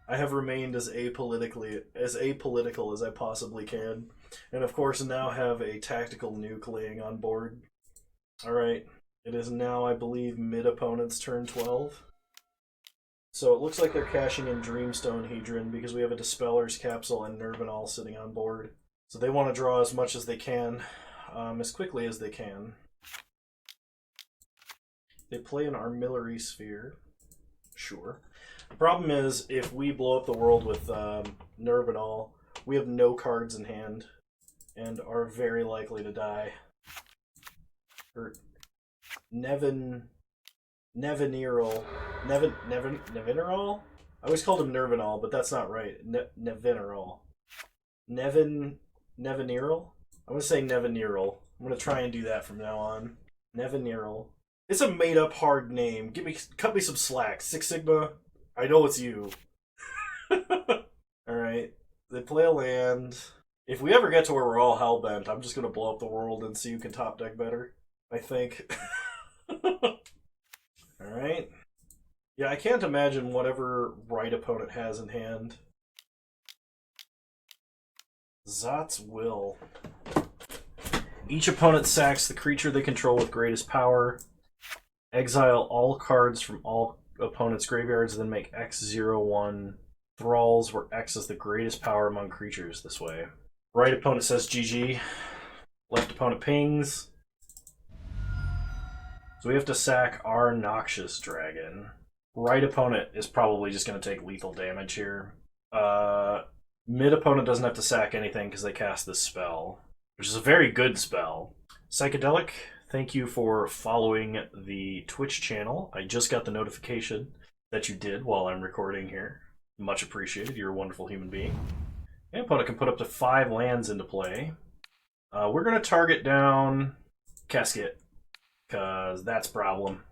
I have remained as apolitical as I possibly can. And of course now have a tactical nuke laying on board. Alright, it is now, I believe, mid-opponent's turn 12. So it looks like they're cashing in Dreamstone Hedron because we have a Dispeller's Capsule and Nevinyrral sitting on board. So they want to draw as much as they can, as quickly as they can. They play an Armillary Sphere. Sure. The problem is, if we blow up the world with Nevinyrral, we have no cards in hand and are very likely to die. Or Nevinyrral. Nevinyrral? I always called him Nevinyrral, but that's not right. Nevinyrral. Nevinyrral? I'm going to say Nevinyrral. I'm going to try and do that from now on. Nevinyrral. It's a made-up hard name. Cut me some slack. Six Sigma, I know it's you. Alright. They play a land. If we ever get to where we're all hellbent, I'm just going to blow up the world and see who can top deck better. I think. Alright. Yeah, I can't imagine whatever right opponent has in hand. Zot's Will. Each opponent sacks the creature they control with greatest power. Exile all cards from all opponents' graveyards, then make X01 thralls, where X is the greatest power among creatures this way. Right opponent says GG. Left opponent pings. So we have to sack our Noxious Dragon. Right opponent is probably just going to take lethal damage here. Mid opponent doesn't have to sack anything because they cast this spell, which is a very good spell. Psychedelic, thank you for following the Twitch channel. I just got the notification that you did while I'm recording here. Much appreciated. You're a wonderful human being. And opponent can put up to 5 lands into play. We're going to target down Casket, because that's a problem.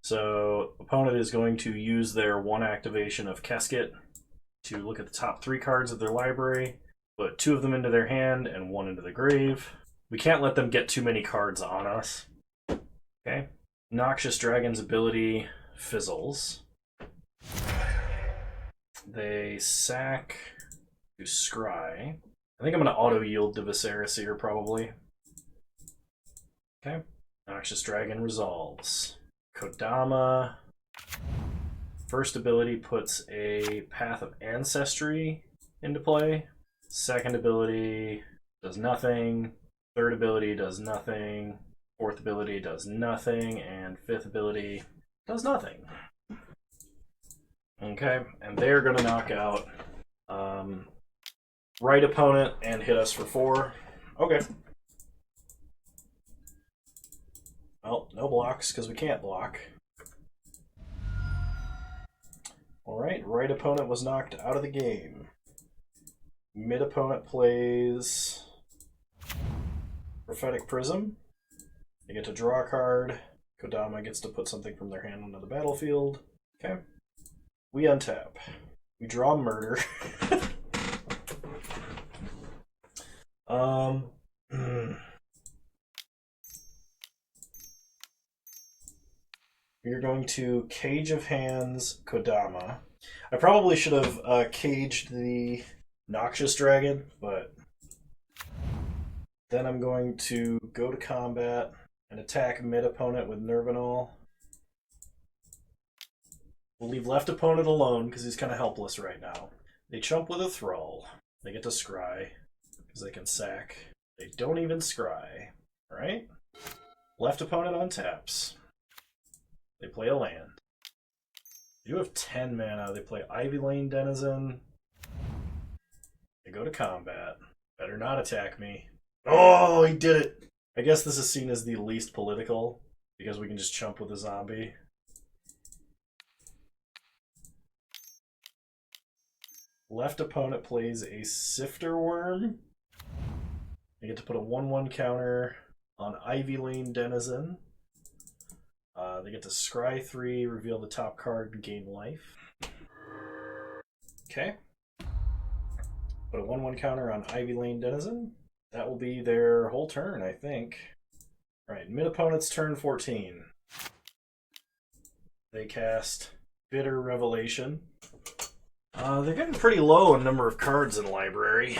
So opponent is going to use their 1 activation of Casket to look at the top 3 cards of their library, put 2 of them into their hand and 1 into the grave. We can't let them get too many cards on us. Okay. Noxious Dragon's ability fizzles. They sack to scry. I think I'm going to auto-yield to Viserys here, probably. Okay. Noxious Dragon resolves. Kodama. First ability puts a Path of Ancestry into play. Second ability does nothing. Third ability does nothing. Fourth ability does nothing. And fifth ability does nothing. Okay, and they're going to knock out right opponent and hit us for 4. Okay. Well, no blocks, because we can't block. Alright, right opponent was knocked out of the game. Mid opponent plays Prophetic Prism. They get to draw a card. Kodama gets to put something from their hand onto the battlefield. Okay. We untap. We draw Murder. We're going to Cage of Hands Kodama. I probably should have caged the Noxious Dragon, but then I'm going to go to combat and attack mid opponent with Nevinyrral. We'll leave left opponent alone because he's kind of helpless right now. They chump with a Thrall. They get to scry because they can sack. They don't even scry. Alright? Left opponent untaps. They play a land. They do have 10 mana. They play Ivy Lane Denizen. They go to combat. Better not attack me. Oh, he did it! I guess this is seen as the least political, because we can just chump with a zombie. Left opponent plays a Sifter Worm. They get to put a 1/1 counter on Ivy Lane Denizen. They get to scry 3, reveal the top card, and gain life. Okay. Put a 1/1 counter on Ivy Lane Denizen. That will be their whole turn, I think. Alright, mid opponent's turn 14. They cast Bitter Revelation. They're getting pretty low in number of cards in library.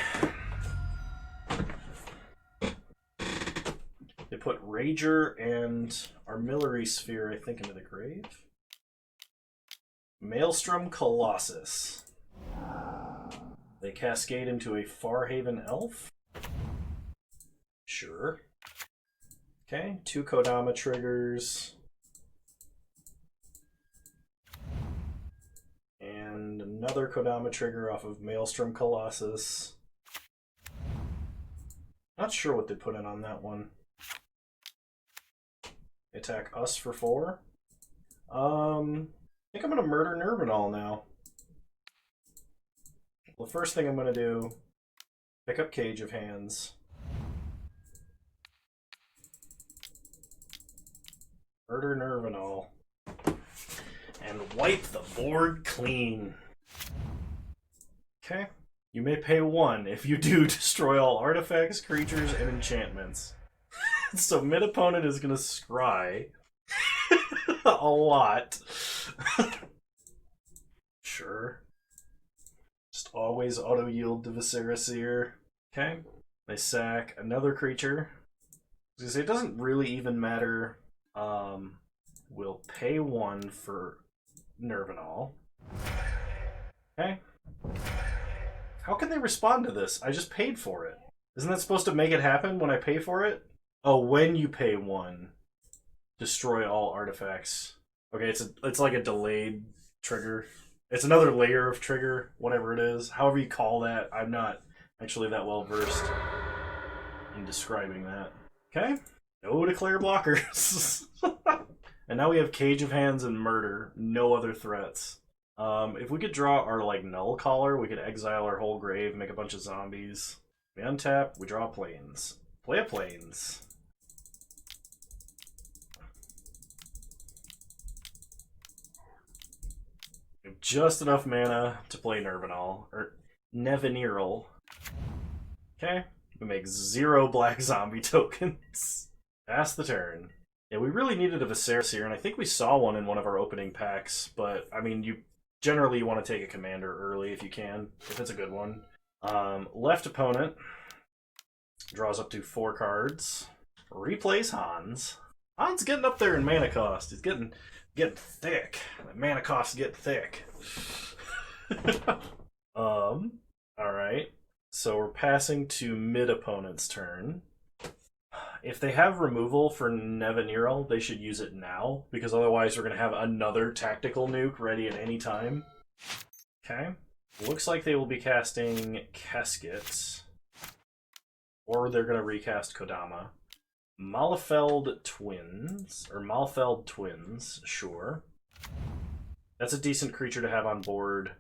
They put Rager and Armillary Sphere, I think, into the grave. Maelstrom Colossus. They cascade into a Farhaven Elf. Sure. Okay, 2 Kodama triggers. And another Kodama trigger off of Maelstrom Colossus. Not sure what they put in on that one. They attack us for 4. I think I'm going to murder Nevinyrral now. Well, the first thing I'm going to do, pick up Cage of Hands. Murder Nevinyrral. And wipe the board clean. Okay. You may pay 1. If you do, destroy all artifacts, creatures, and enchantments. So mid-opponent is going to scry a lot. Sure. Just always auto-yield to Viscera Seer. Okay. They sack another creature. Because it doesn't really even matter. We'll pay 1 for Nevinyrral. Okay. How can they respond to this? I just paid for it. Isn't that supposed to make it happen when I pay for it? Oh, when you pay 1, destroy all artifacts. Okay, it's like a delayed trigger. It's another layer of trigger, whatever it is. However you call that. I'm not actually that well versed in describing that. Okay. No declare blockers. And now we have Cage of Hands and Murder. No other threats. If we could draw our like Null Caller, we could exile our whole grave, make a bunch of zombies. We untap, we draw Plains. Play a Plains. We have just enough mana to play Nevinyrral. Or Nevinyrral. Okay. We make 0 black zombie tokens. Pass the turn. Yeah, we really needed a Viscera Seer, and I think we saw one in one of our opening packs, but, I mean, you generally want to take a commander early if you can, if it's a good one. Left opponent draws up to 4 cards. Replays Hans. Hans getting up there in mana cost. He's getting thick. The mana cost's getting thick. Alright. So we're passing to mid opponent's turn. If they have removal for Nevinyrral, they should use it now, because otherwise we're going to have another tactical nuke ready at any time. Okay. Looks like they will be casting Casket. Or they're going to recast Kodama. Malfeld Twins, sure. That's a decent creature to have on board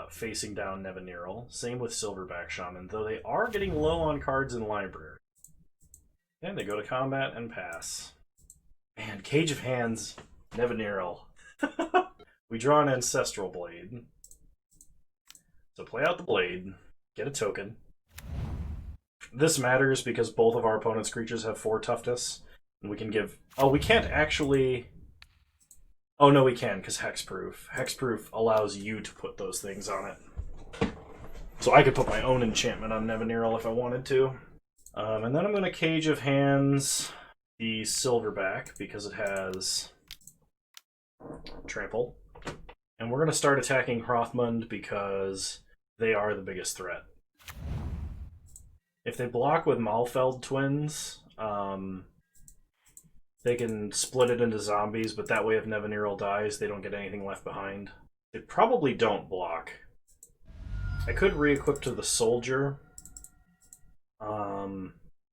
facing down Nevinyrral. Same with Silverback Shaman, though they are getting low on cards in library. And they go to combat and pass. Man, Cage of Hands, Nevinyrral. We draw an Ancestral Blade. So play out the Blade, get a token. This matters because both of our opponent's creatures have 4 toughness. And we can give... Oh, we can't actually... Oh, no, we can, because Hexproof. Hexproof allows you to put those things on it. So I could put my own enchantment on Nevinyrral if I wanted to. And then I'm going to Cage of Hands the Silverback because it has Trample. And we're going to start attacking Hrothmund because they are the biggest threat. If they block with Malfeld Twins, They can split it into zombies, but that way if Nevinyrral dies, they don't get anything left behind. They probably don't block. I could re-equip to the soldier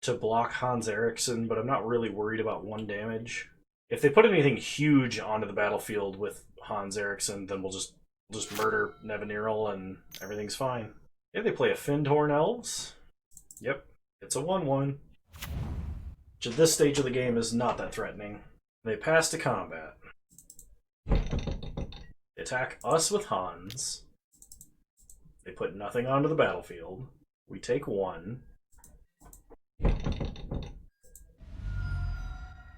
to block Hans Eriksson, but I'm not really worried about 1 damage. If they put anything huge onto the battlefield with Hans Eriksson, then we'll just murder Nevinyrral and everything's fine. Yeah, they play a Findhorn Elves. Yep, it's a 1/1. Which at this stage of the game is not that threatening. They pass to combat. They attack us with Hans. They put nothing onto the battlefield. We take 1.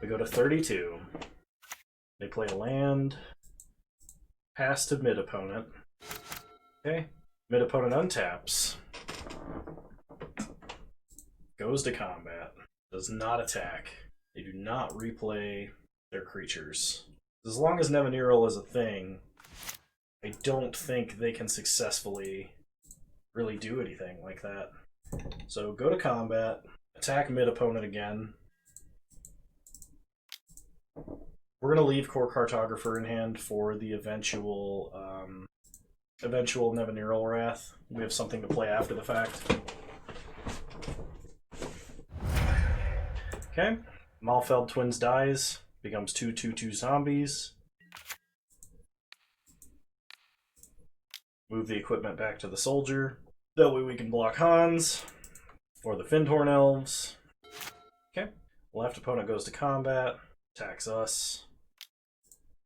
We go to 32. They play a land. Pass to mid-opponent. Okay. Mid-opponent untaps. Goes to combat. Does not attack. They do not replay their creatures. As long as Nevinyrral is a thing, I don't think they can successfully really do anything like that. So go to combat, attack mid-opponent again. We're going to leave Core Cartographer in hand for the eventual Nevinyrral Wrath. We have something to play after the fact. Okay, Malfeld Twins dies, becomes 2/2/2 zombies. Move the equipment back to the soldier. That way we can block Hans, or the Findhorn Elves. Okay, left opponent goes to combat, attacks us.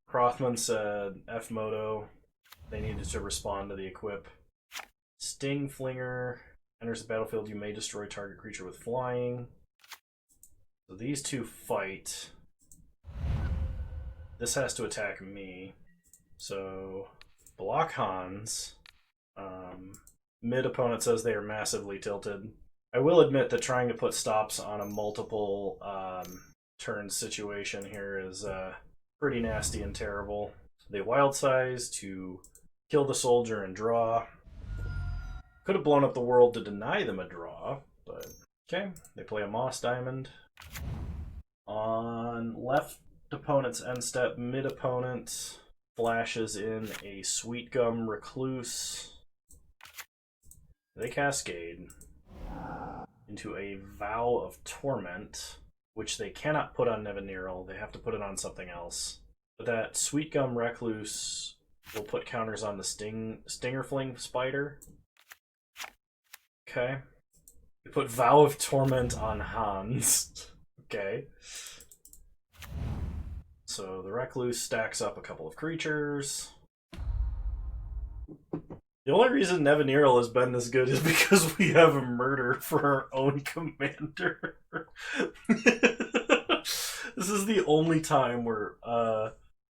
Crothman said F-Moto, they needed to respond to the equip. Sting Flinger, enters the battlefield, you may destroy target creature with flying. So these two fight. This has to attack me. So block Hans. Mid opponent says they are massively tilted. I will admit that trying to put stops on a multiple turn situation here is pretty nasty and terrible. They wild size to kill the soldier and draw. Could have blown up the world to deny them a draw, but okay. They play a Moss Diamond. On left opponent's end step, mid opponent flashes in a Sweet Gum Recluse. They cascade into a Vow of Torment, which they cannot put on Nevinyrral. They have to put it on something else. But that Sweet Gum Recluse will put counters on the Stinger Fling Spider. Okay. They put Vow of Torment on Hans. Okay. So the Recluse stacks up a couple of creatures. The only reason Nevinyrral has been this good is because we have a murder for our own commander. This is the only time where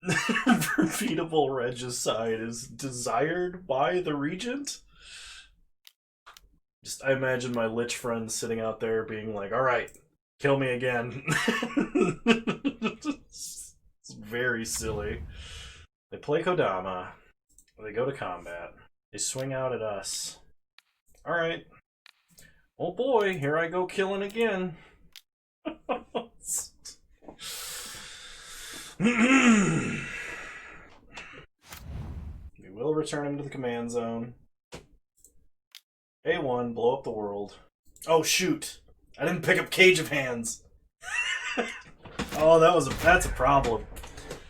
repeatable regicide is desired by the Regent. Just, I imagine my Lich friends sitting out there being like, alright, kill me again. It's very silly. They play Kodama. They go to combat. They swing out at us. Alright. Oh boy, here I go killing again. We will return him to the command zone. A1, blow up the world. Oh shoot! I didn't pick up Cage of Hands. Oh, that's a problem.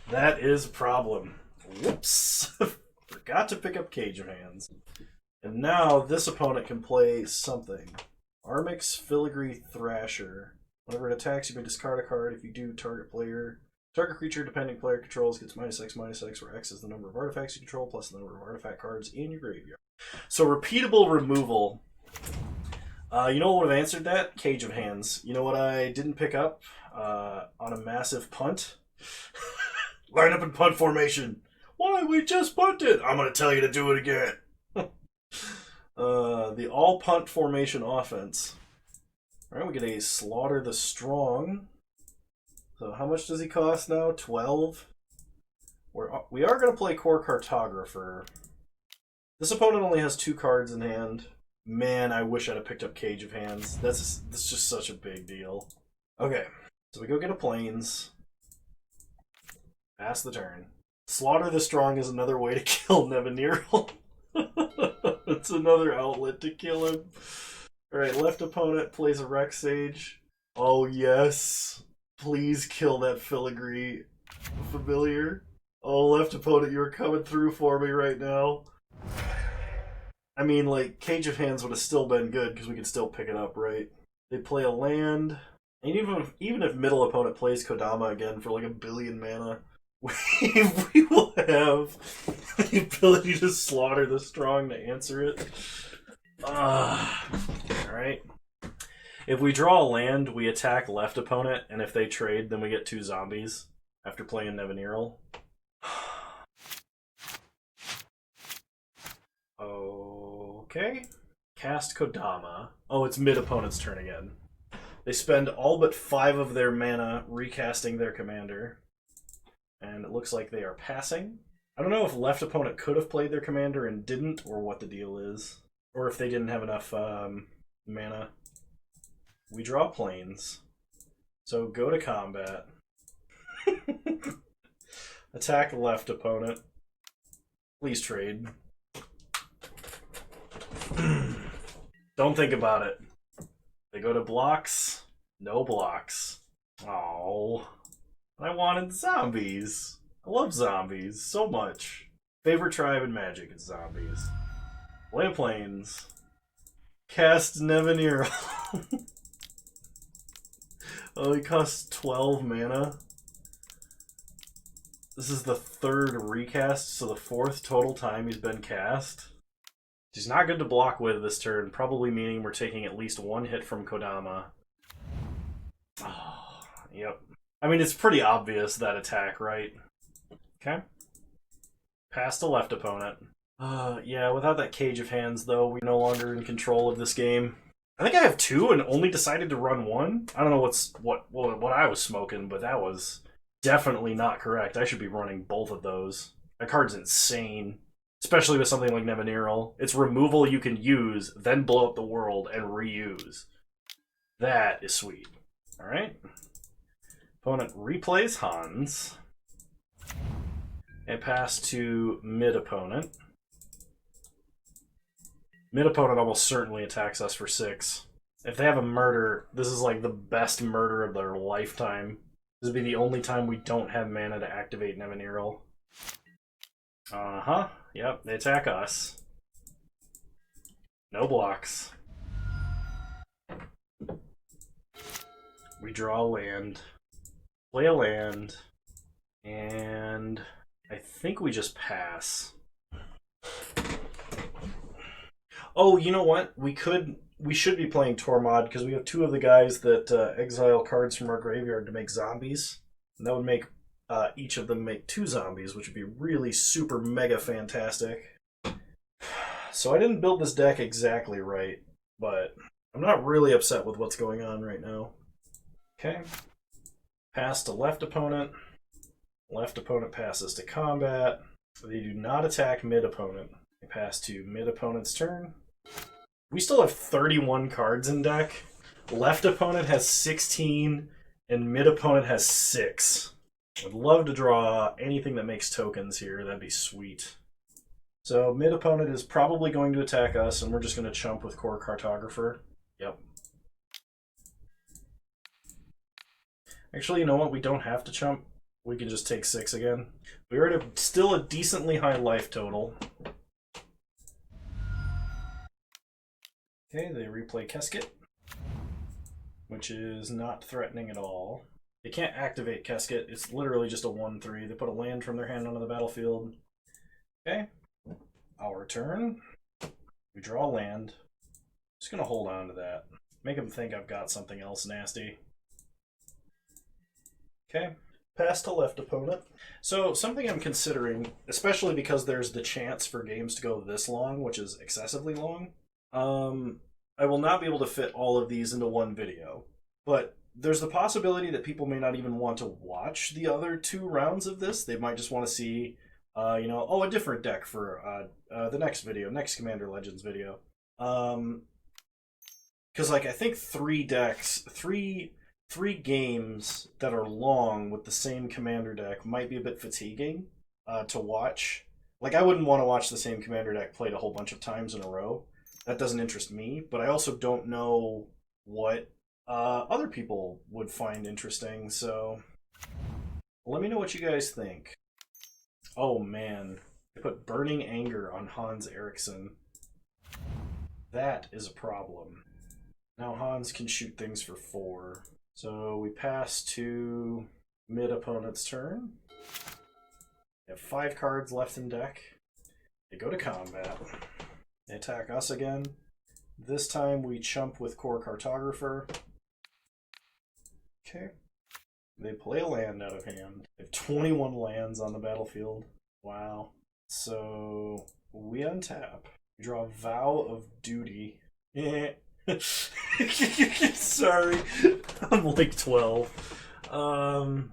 That is a problem. Whoops. Forgot to pick up Cage of Hands. And now this opponent can play something. Armix Filigree Thrasher. Whenever it attacks, you may discard a card. If you do, target creature depending player controls gets -X/-X, where X is the number of artifacts you control plus the number of artifact cards in your graveyard. So repeatable removal. You know what would have answered that? Cage of Hands. You know what I didn't pick up on a massive punt? Line up in punt formation. Why, we just punted! I'm going to tell you to do it again. The all punt formation offense. Alright, we get a Slaughter the Strong. So how much does he cost now? 12? We are going to play Core Cartographer. This opponent only has 2 cards in hand. Man, I wish I'd have picked up Cage of Hands. That's just such a big deal. Okay, so we go get a Plains. Pass the turn. Slaughter the Strong is another way to kill Nevinyrral. It's another outlet to kill him. Alright, left opponent plays a Rex Sage. Oh yes. Please kill that filigree familiar. Oh, left opponent, you're coming through for me right now. I mean, like, Cage of Hands would have still been good because we could still pick it up, right? They play a land. And even if middle opponent plays Kodama again for like 1 billion mana, we will have the ability to slaughter the Strong to answer it. Alright. If we draw a land, we attack left opponent, and if they trade, then we get 2 zombies after playing Nevinyrral. Okay. Cast Kodama. Oh, it's mid-opponent's turn again. They spend all but 5 of their mana recasting their commander. And it looks like they are passing. I don't know if left opponent could have played their commander and didn't, or what the deal is. Or if they didn't have enough mana. We draw planes. So go to combat. Attack left opponent. Please trade. Don't think about it. They go to blocks. No blocks. Oh, I wanted zombies. I love zombies so much. Favorite tribe in Magic is zombies. Play planes. Cast Nevinyrral. Oh, he costs 12 mana. This is the 3rd recast, so the 4th total time he's been cast. He's not good to block with this turn, probably meaning we're taking at least 1 hit from Kodama. Oh, yep. I mean, it's pretty obvious, that attack, right? Okay. Pass to left opponent. Yeah, without that Cage of Hands, though, we're no longer in control of this game. I think I have 2 and only decided to run 1. I don't know what I was smoking, but that was definitely not correct. I should be running both of those. That card's insane. Especially with something like Nevinyrral. It's removal you can use, then blow up the world and reuse. That is sweet. Alright. Opponent replays Hans. And pass to mid-opponent. Mid-opponent almost certainly attacks us for 6. If they have a murder, this is like the best murder of their lifetime. This would be the only time we don't have mana to activate Nevinyrral. Uh-huh. Yep, they attack us. No blocks. We draw a land. Play a land. And I think we just pass. Oh, you know what? We should be playing Tormod because we have 2 of the guys that exile cards from our graveyard to make zombies. And that would make each of them make 2 zombies, which would be really super mega fantastic. So I didn't build this deck exactly right, but I'm not really upset with what's going on right now. Okay. Pass to left opponent. Left opponent passes to combat. They do not attack mid opponent. They pass to mid opponent's turn. We still have 31 cards in deck. Left opponent has 16, and mid opponent has 6. I'd love to draw anything that makes tokens here. That'd be sweet. So mid opponent is probably going to attack us, and we're just going to chump with Core Cartographer. Yep. Actually, you know what? We don't have to chump. We can just take 6 again. We are still a decently high life total. Okay, they replay Keskit, which is not threatening at all. They can't activate Keskit. It's literally just a 1/3. They put a land from their hand onto the battlefield. Okay. Our turn. We draw a land. Just going to hold on to that. Make them think I've got something else nasty. Okay. Pass to left opponent. So something I'm considering, especially because there's the chance for games to go this long, which is excessively long, I will not be able to fit all of these into one video. But there's the possibility that people may not even want to watch the other 2 rounds of this. They might just want to see, a different deck for the next video, next Commander Legends video. Because, I think 3 3 games that are long with the same commander deck might be a bit fatiguing to watch. Like, I wouldn't want to watch the same commander deck played a whole bunch of times in a row. That doesn't interest me, but I also don't know what other people would find interesting, so let me know what you guys think. Oh man, I put Burning Anger on Hans Eriksson. That is a problem. Now Hans can shoot things for 4. So we pass to mid-opponent's turn. They have 5 cards left in deck. They go to combat. They attack us again. This time we chump with Core Cartographer. Okay. They play a land out of hand. They have 21 lands on the battlefield. Wow. So we untap. We draw Vow of Duty. Sorry. I'm like 12. Problem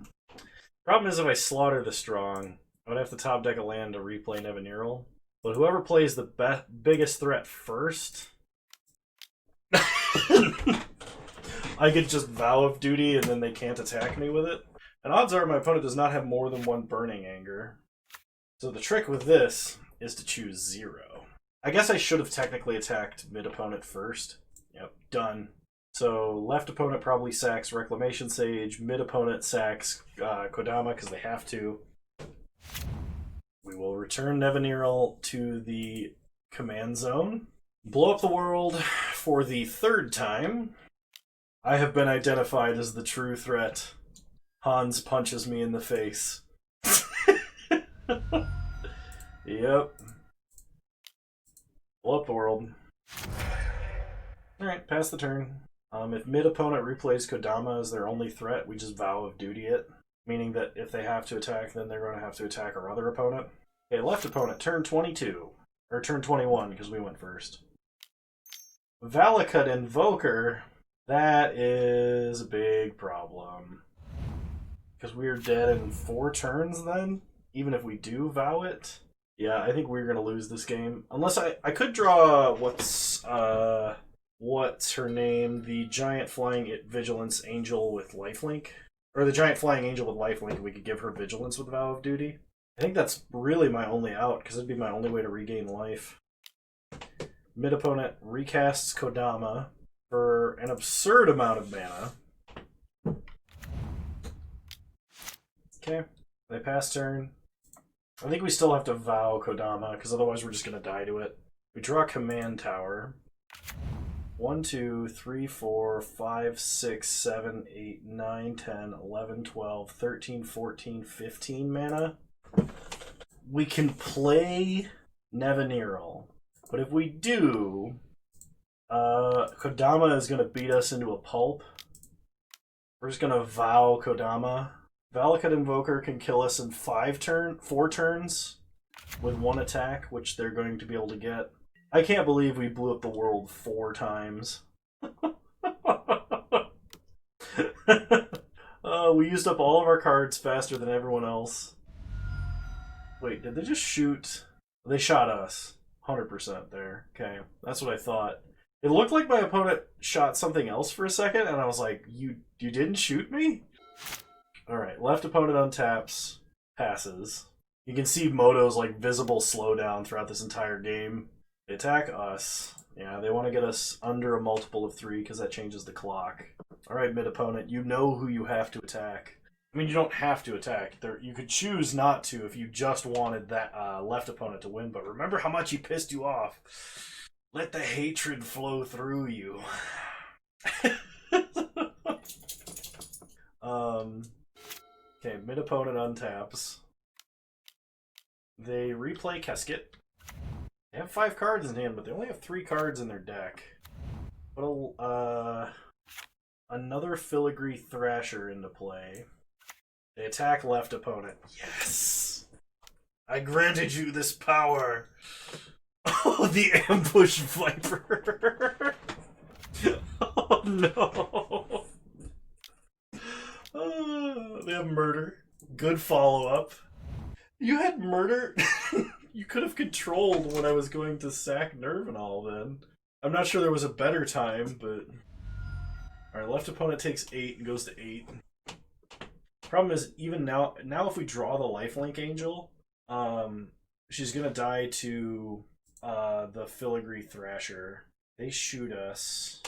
is if I slaughter the strong, I would have to top deck a land to replay Nevinyrral. But whoever plays the biggest threat first, I could just Vow of Duty and then they can't attack me with it. And odds are my opponent does not have more than 1 Burning Anger. So the trick with this is to choose 0. I guess I should have technically attacked mid-opponent first. Yep, done. So left opponent probably sacks Reclamation Sage, mid-opponent sacks Kodama because they have to. We will return Nevinyrral to the command zone. Blow up the world for the 3rd time. I have been identified as the true threat. Hans punches me in the face. Yep. Blow up the world. Alright, pass the turn. If mid-opponent replays Kodama as their only threat, we just Vow of Duty it. Meaning that if they have to attack, then they're going to have to attack our other opponent. Okay, left opponent, turn 22. Or turn 21, because we went first. Valiant Invoker, that is a big problem. Because we're dead in 4 turns then? Even if we do Vow it? Yeah, I think we're going to lose this game. Unless I could draw what's her name? The Giant Flying Vigilance Angel with Lifelink. Or the Giant Flying Angel with Lifelink, we could give her Vigilance with Vow of Duty. I think that's really my only out, because it'd be my only way to regain life. Mid-opponent recasts Kodama for an absurd amount of mana. Okay, they pass turn. I think we still have to Vow Kodama, because otherwise we're just going to die to it. We draw Command Tower. 1, 2, 3, 4, 5, 6, 7, 8, 9, 10, 11, 12, 13, 14, 15 mana. We can play Nevinyrral, but if we do, Kodama is going to beat us into a pulp. We're just going to Vow Kodama. Valiant Invoker can kill us in 4 turns with 1 attack, which they're going to be able to get. I can't believe we blew up the world 4 times. We used up all of our cards faster than everyone else. Wait, did they just shoot? They shot us. 100% there. Okay, that's what I thought. It looked like my opponent shot something else for a second, and I was like, you didn't shoot me? Alright, left opponent untaps, passes. You can see Moto's like visible slowdown throughout this entire game. They attack us. Yeah, they want to get us under a multiple of 3 because that changes the clock. Alright, mid-opponent, you know who you have to attack. I mean, you don't have to attack. You could choose not to if you just wanted that left opponent to win, but remember how much he pissed you off. Let the hatred flow through you. Okay, mid-opponent untaps. They replay Keskit. They have 5 cards in hand, but they only have 3 cards in their deck. Put another Filigree Thrasher into play. They attack left opponent. Yes! I granted you this power! Oh, the Ambush Viper! Oh no! They have Murder. Good follow-up. You had Murder? You could have controlled when I was going to sack Nevinyrral then. I'm not sure there was a better time, but... Alright, left opponent takes 8 and goes to 8. Problem is, even now if we draw the lifelink angel, she's gonna die to the Filigree Thrasher. They shoot us.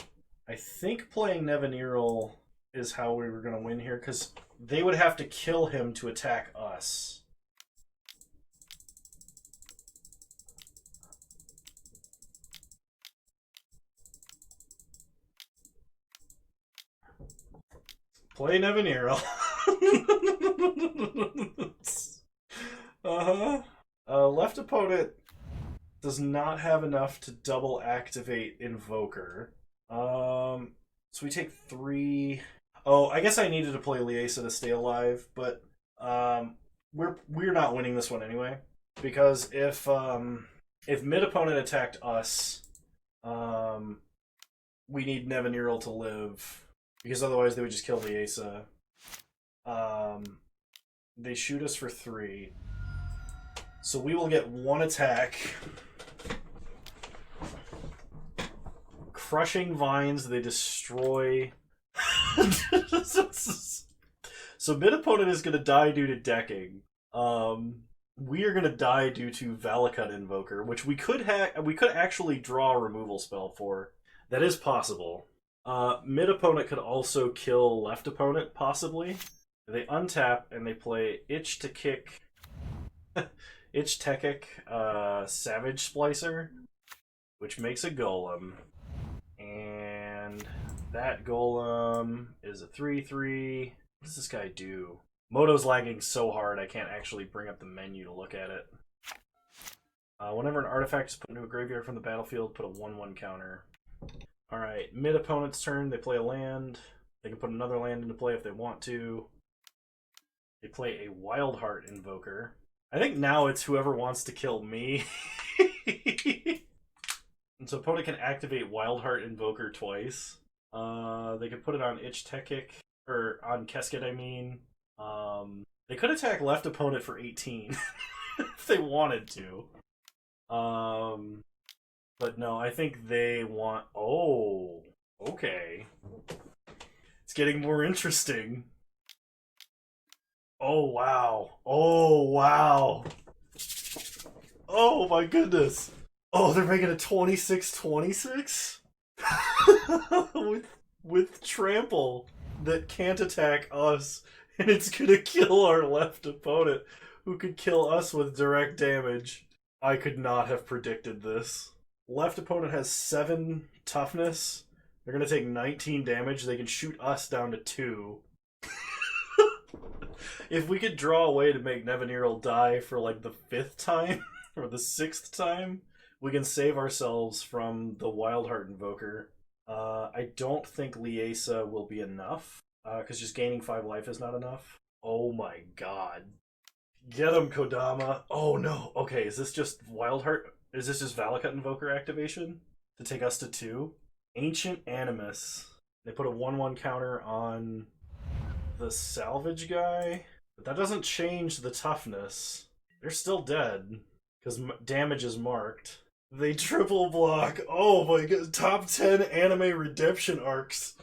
I think playing Nevinyrral is how we were gonna win here, because they would have to kill him to attack us. Play Nevinyrral. Left opponent does not have enough to double activate Invoker. So we take 3. Oh, I guess I needed to play Liesa to stay alive, but we're not winning this one anyway, because if mid opponent attacked us, we need Nevinyrral to live. Because otherwise they would just kill Liesa. They shoot us for 3. So we will get 1 attack. Crushing Vines, they destroy. So mid opponent is going to die due to decking. We are going to die due to Valakut Invoker, which we could actually draw a removal spell for. That is possible. Mid opponent could also kill left opponent, possibly. They untap and they play Itch to Kick, Savage Splicer, which makes a golem. And that golem is a 3/3. What does this guy do? Moto's lagging so hard I can't actually bring up the menu to look at it. Whenever an artifact is put into a graveyard from the battlefield, put a 1/1 counter. Alright, mid opponent's turn, they play a land. They can put another land into play if they want to. They play a Wildheart Invoker. I think now it's whoever wants to kill me. And so opponent can activate Wildheart Invoker twice. They can put it on Itch Tekik, or on Kesket, I mean. They could attack left opponent for 18 if they wanted to. But no, I think they want... Oh, okay. It's getting more interesting. Oh, wow. Oh, wow. Oh, my goodness. Oh, they're making a 26/26? with Trample that can't attack us, and it's gonna kill our left opponent, who could kill us with direct damage. I could not have predicted this. Left opponent has 7 toughness. They're going to take 19 damage. They can shoot us down to 2. If we could draw a way to make Nevinyrral die for like the 5th time, or the 6th time, we can save ourselves from the Wildheart Invoker. I don't think Liesa will be enough, because just gaining 5 life is not enough. Oh my god. Get him, Kodama. Oh no. Okay, is this just Wildheart? Is this just Valakut Invoker activation to take us to 2? Ancient Animus. They put a 1/1 counter on the salvage guy, but that doesn't change the toughness. They're still dead because damage is marked. They triple block. Oh my god! Top 10 anime redemption arcs.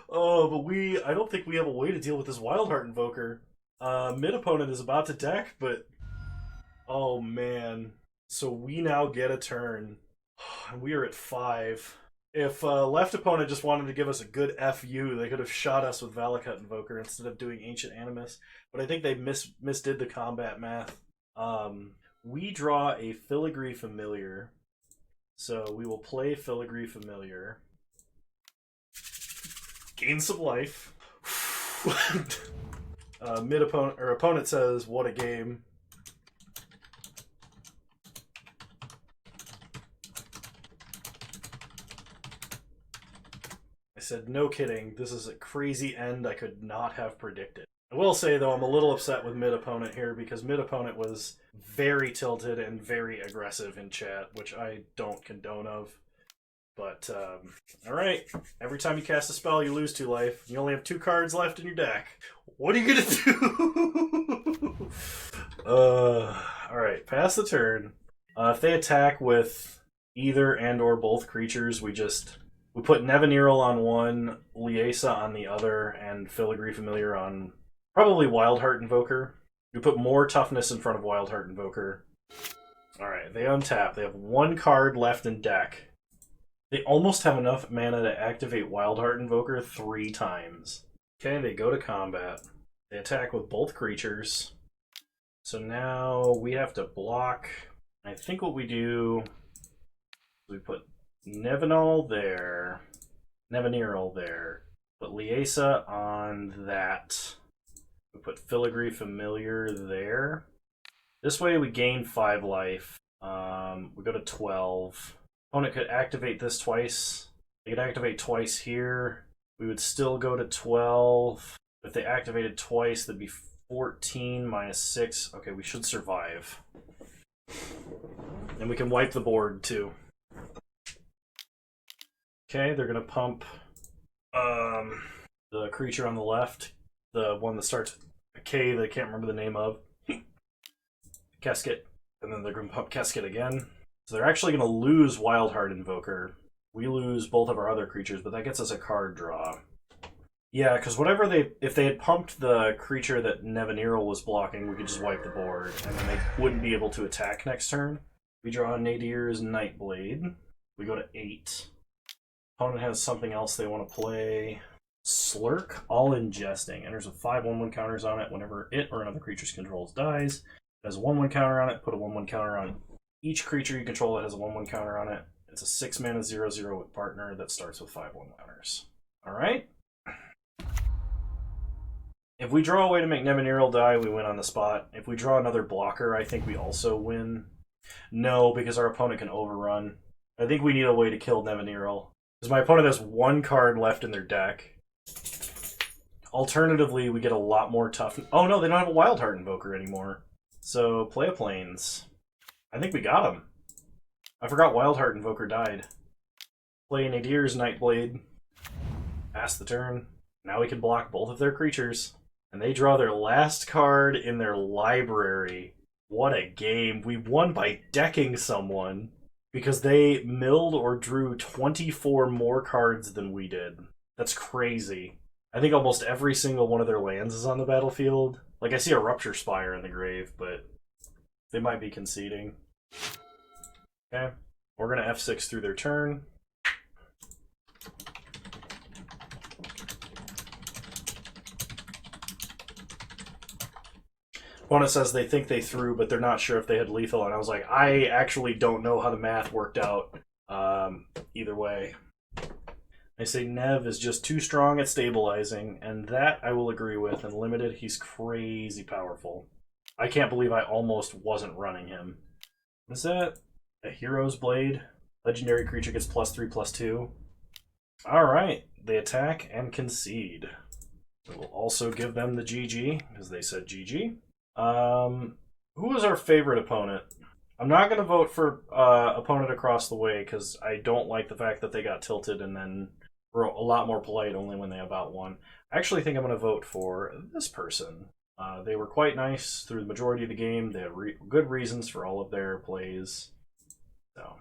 Oh, but I don't think we have a way to deal with this Wildheart Invoker. Mid opponent is about to deck, but oh man. So we now get a turn. And we are at 5. If left opponent just wanted to give us a good FU, they could have shot us with Valakut Invoker instead of doing Ancient Animus. But I think they misdid the combat math. We draw a Filigree Familiar. So we will play Filigree Familiar. Gain some life. Mid opponent or opponent says, "What a game." I said, "No kidding. This is a crazy end I could not have predicted." I will say though, I'm a little upset with mid opponent here because mid opponent was very tilted and very aggressive in chat, which I don't condone of. But, alright. Every time you cast a spell, you lose 2 life. You only have 2 cards left in your deck. What are you gonna do? Alright, pass the turn. If they attack with either and or both creatures. We put Nevinyrral on one, Liesa on the other, and Filigree Familiar on probably Wildheart Invoker. We put more toughness in front of Wildheart Invoker. Alright, they untap. They have one card left in deck. They almost have enough mana to activate Wildheart Invoker 3 times. Okay, they go to combat. They attack with both creatures. So now we have to block. I think what we do is we put Nevinyrral there, put Liesa on that. We put Filigree Familiar there. This way we gain 5 life. We go to 12. Opponent could activate this twice. They could activate twice here. We would still go to 12. If they activated twice, that'd be 14 minus 6. Okay, we should survive. And we can wipe the board too. Okay, they're gonna pump the creature on the left, the one that starts with a K that I can't remember the name of. Casket, and then they're gonna pump Casket again. So they're actually gonna lose Wildheart Invoker. We lose both of our other creatures, but that gets us a card draw. Yeah, because if they had pumped the creature that Nevinyrral was blocking, we could just wipe the board, and then they wouldn't be able to attack next turn. We draw Nadir's Nightblade. We go to 8. Opponent has something else they want to play. Slurk, All Ingesting. Enters with 5 1/1 counters on it whenever it or another creature's controls dies. It has a 1/1 counter on it. Put a 1/1 counter on each creature you control that has a 1/1 counter on it. It's a 6 mana 0/0 with partner that starts with 5 1 counters. Alright. If we draw a way to make Nevinyrral die, we win on the spot. If we draw another blocker, I think we also win. No, because our opponent can overrun. I think we need a way to kill Nevinyrral. Because my opponent has 1 card left in their deck. Alternatively, we get a lot more tough... Oh no, they don't have a Wildheart Invoker anymore. So, play a Plains. I think we got him. I forgot Wildheart Invoker died. Play Nadir's Nightblade. Pass the turn. Now we can block both of their creatures. And they draw their last card in their library. What a game. We won by decking someone because they milled or drew 24 more cards than we did. That's crazy. I think almost every single one of their lands is on the battlefield. Like, I see a Rupture Spire in the grave, but they might be conceding. Okay. We're going to F6 through their turn. Opponent says they think they threw, but they're not sure if they had lethal, and I was like, I actually don't know how the math worked out either way. They say Nev is just too strong at stabilizing, and that I will agree with. And limited, he's crazy powerful. I can't believe I almost wasn't running him. Is that a Hero's Blade? Legendary creature gets +3/+2. Alright, they attack and concede. We'll also give them the GG, because they said GG. Who is our favorite opponent? I'm not going to vote for opponent across the way because I don't like the fact that they got tilted and then were a lot more polite only when they about won. I actually think I'm going to vote for this person. They were quite nice through the majority of the game. They had good reasons for all of their plays. So,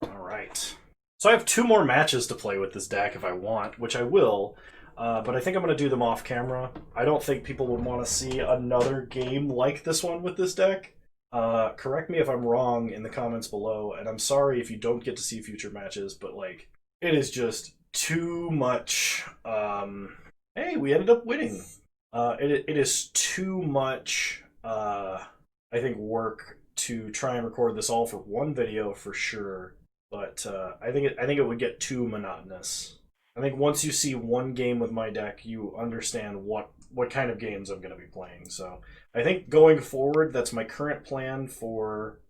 alright. So I have 2 more matches to play with this deck if I want, which I will. But I think I'm going to do them off camera. I don't think people would want to see another game like this one with this deck. Correct me if I'm wrong in the comments below, and I'm sorry if you don't get to see future matches, but like, it is just too much. Hey, we ended up winning. It is too much, I think, work to try and record this all for one video for sure. But I think it would get too monotonous. I think once you see one game with my deck, you understand what kind of games I'm going to be playing. So I think going forward, that's my current plan for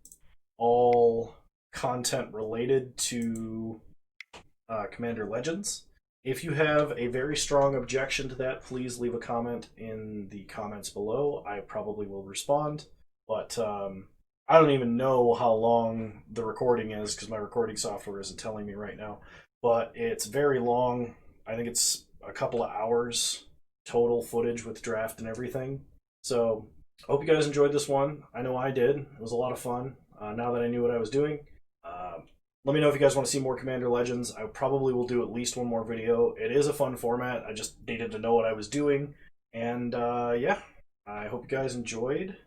all content related to Commander Legends. If you have a very strong objection to that, please leave a comment in the comments below. I probably will respond. But I don't even know how long the recording is because my recording software isn't telling me right now. But it's very long. I think it's a couple of hours total footage with draft and everything. So I hope you guys enjoyed this one. I know I did. It was a lot of fun now that I knew what I was doing. Let me know if you guys want to see more Commander Legends. I probably will do at least one more video. It is a fun format. I just needed to know what I was doing. And yeah, I hope you guys enjoyed.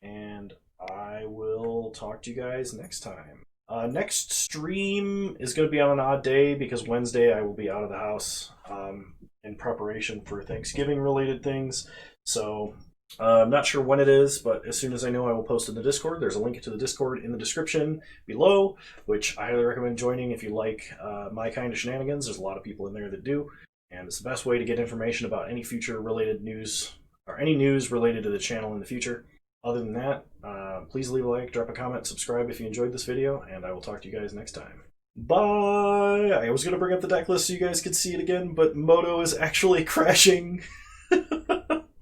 And I will talk to you guys next time. Next stream is going to be on an odd day because Wednesday I will be out of the house in preparation for Thanksgiving related things. So I'm not sure when it is, but as soon as I know, I will post in the Discord. There's a link to the Discord in the description below, which I highly recommend joining if you like my kind of shenanigans. There's a lot of people in there that do, and it's the best way to get information about any future related news or any news related to the channel in the future. Other than that, please leave a like, drop a comment, subscribe if you enjoyed this video, and I will talk to you guys next time. Bye! I was going to bring up the deck list so you guys could see it again, but Moto is actually crashing.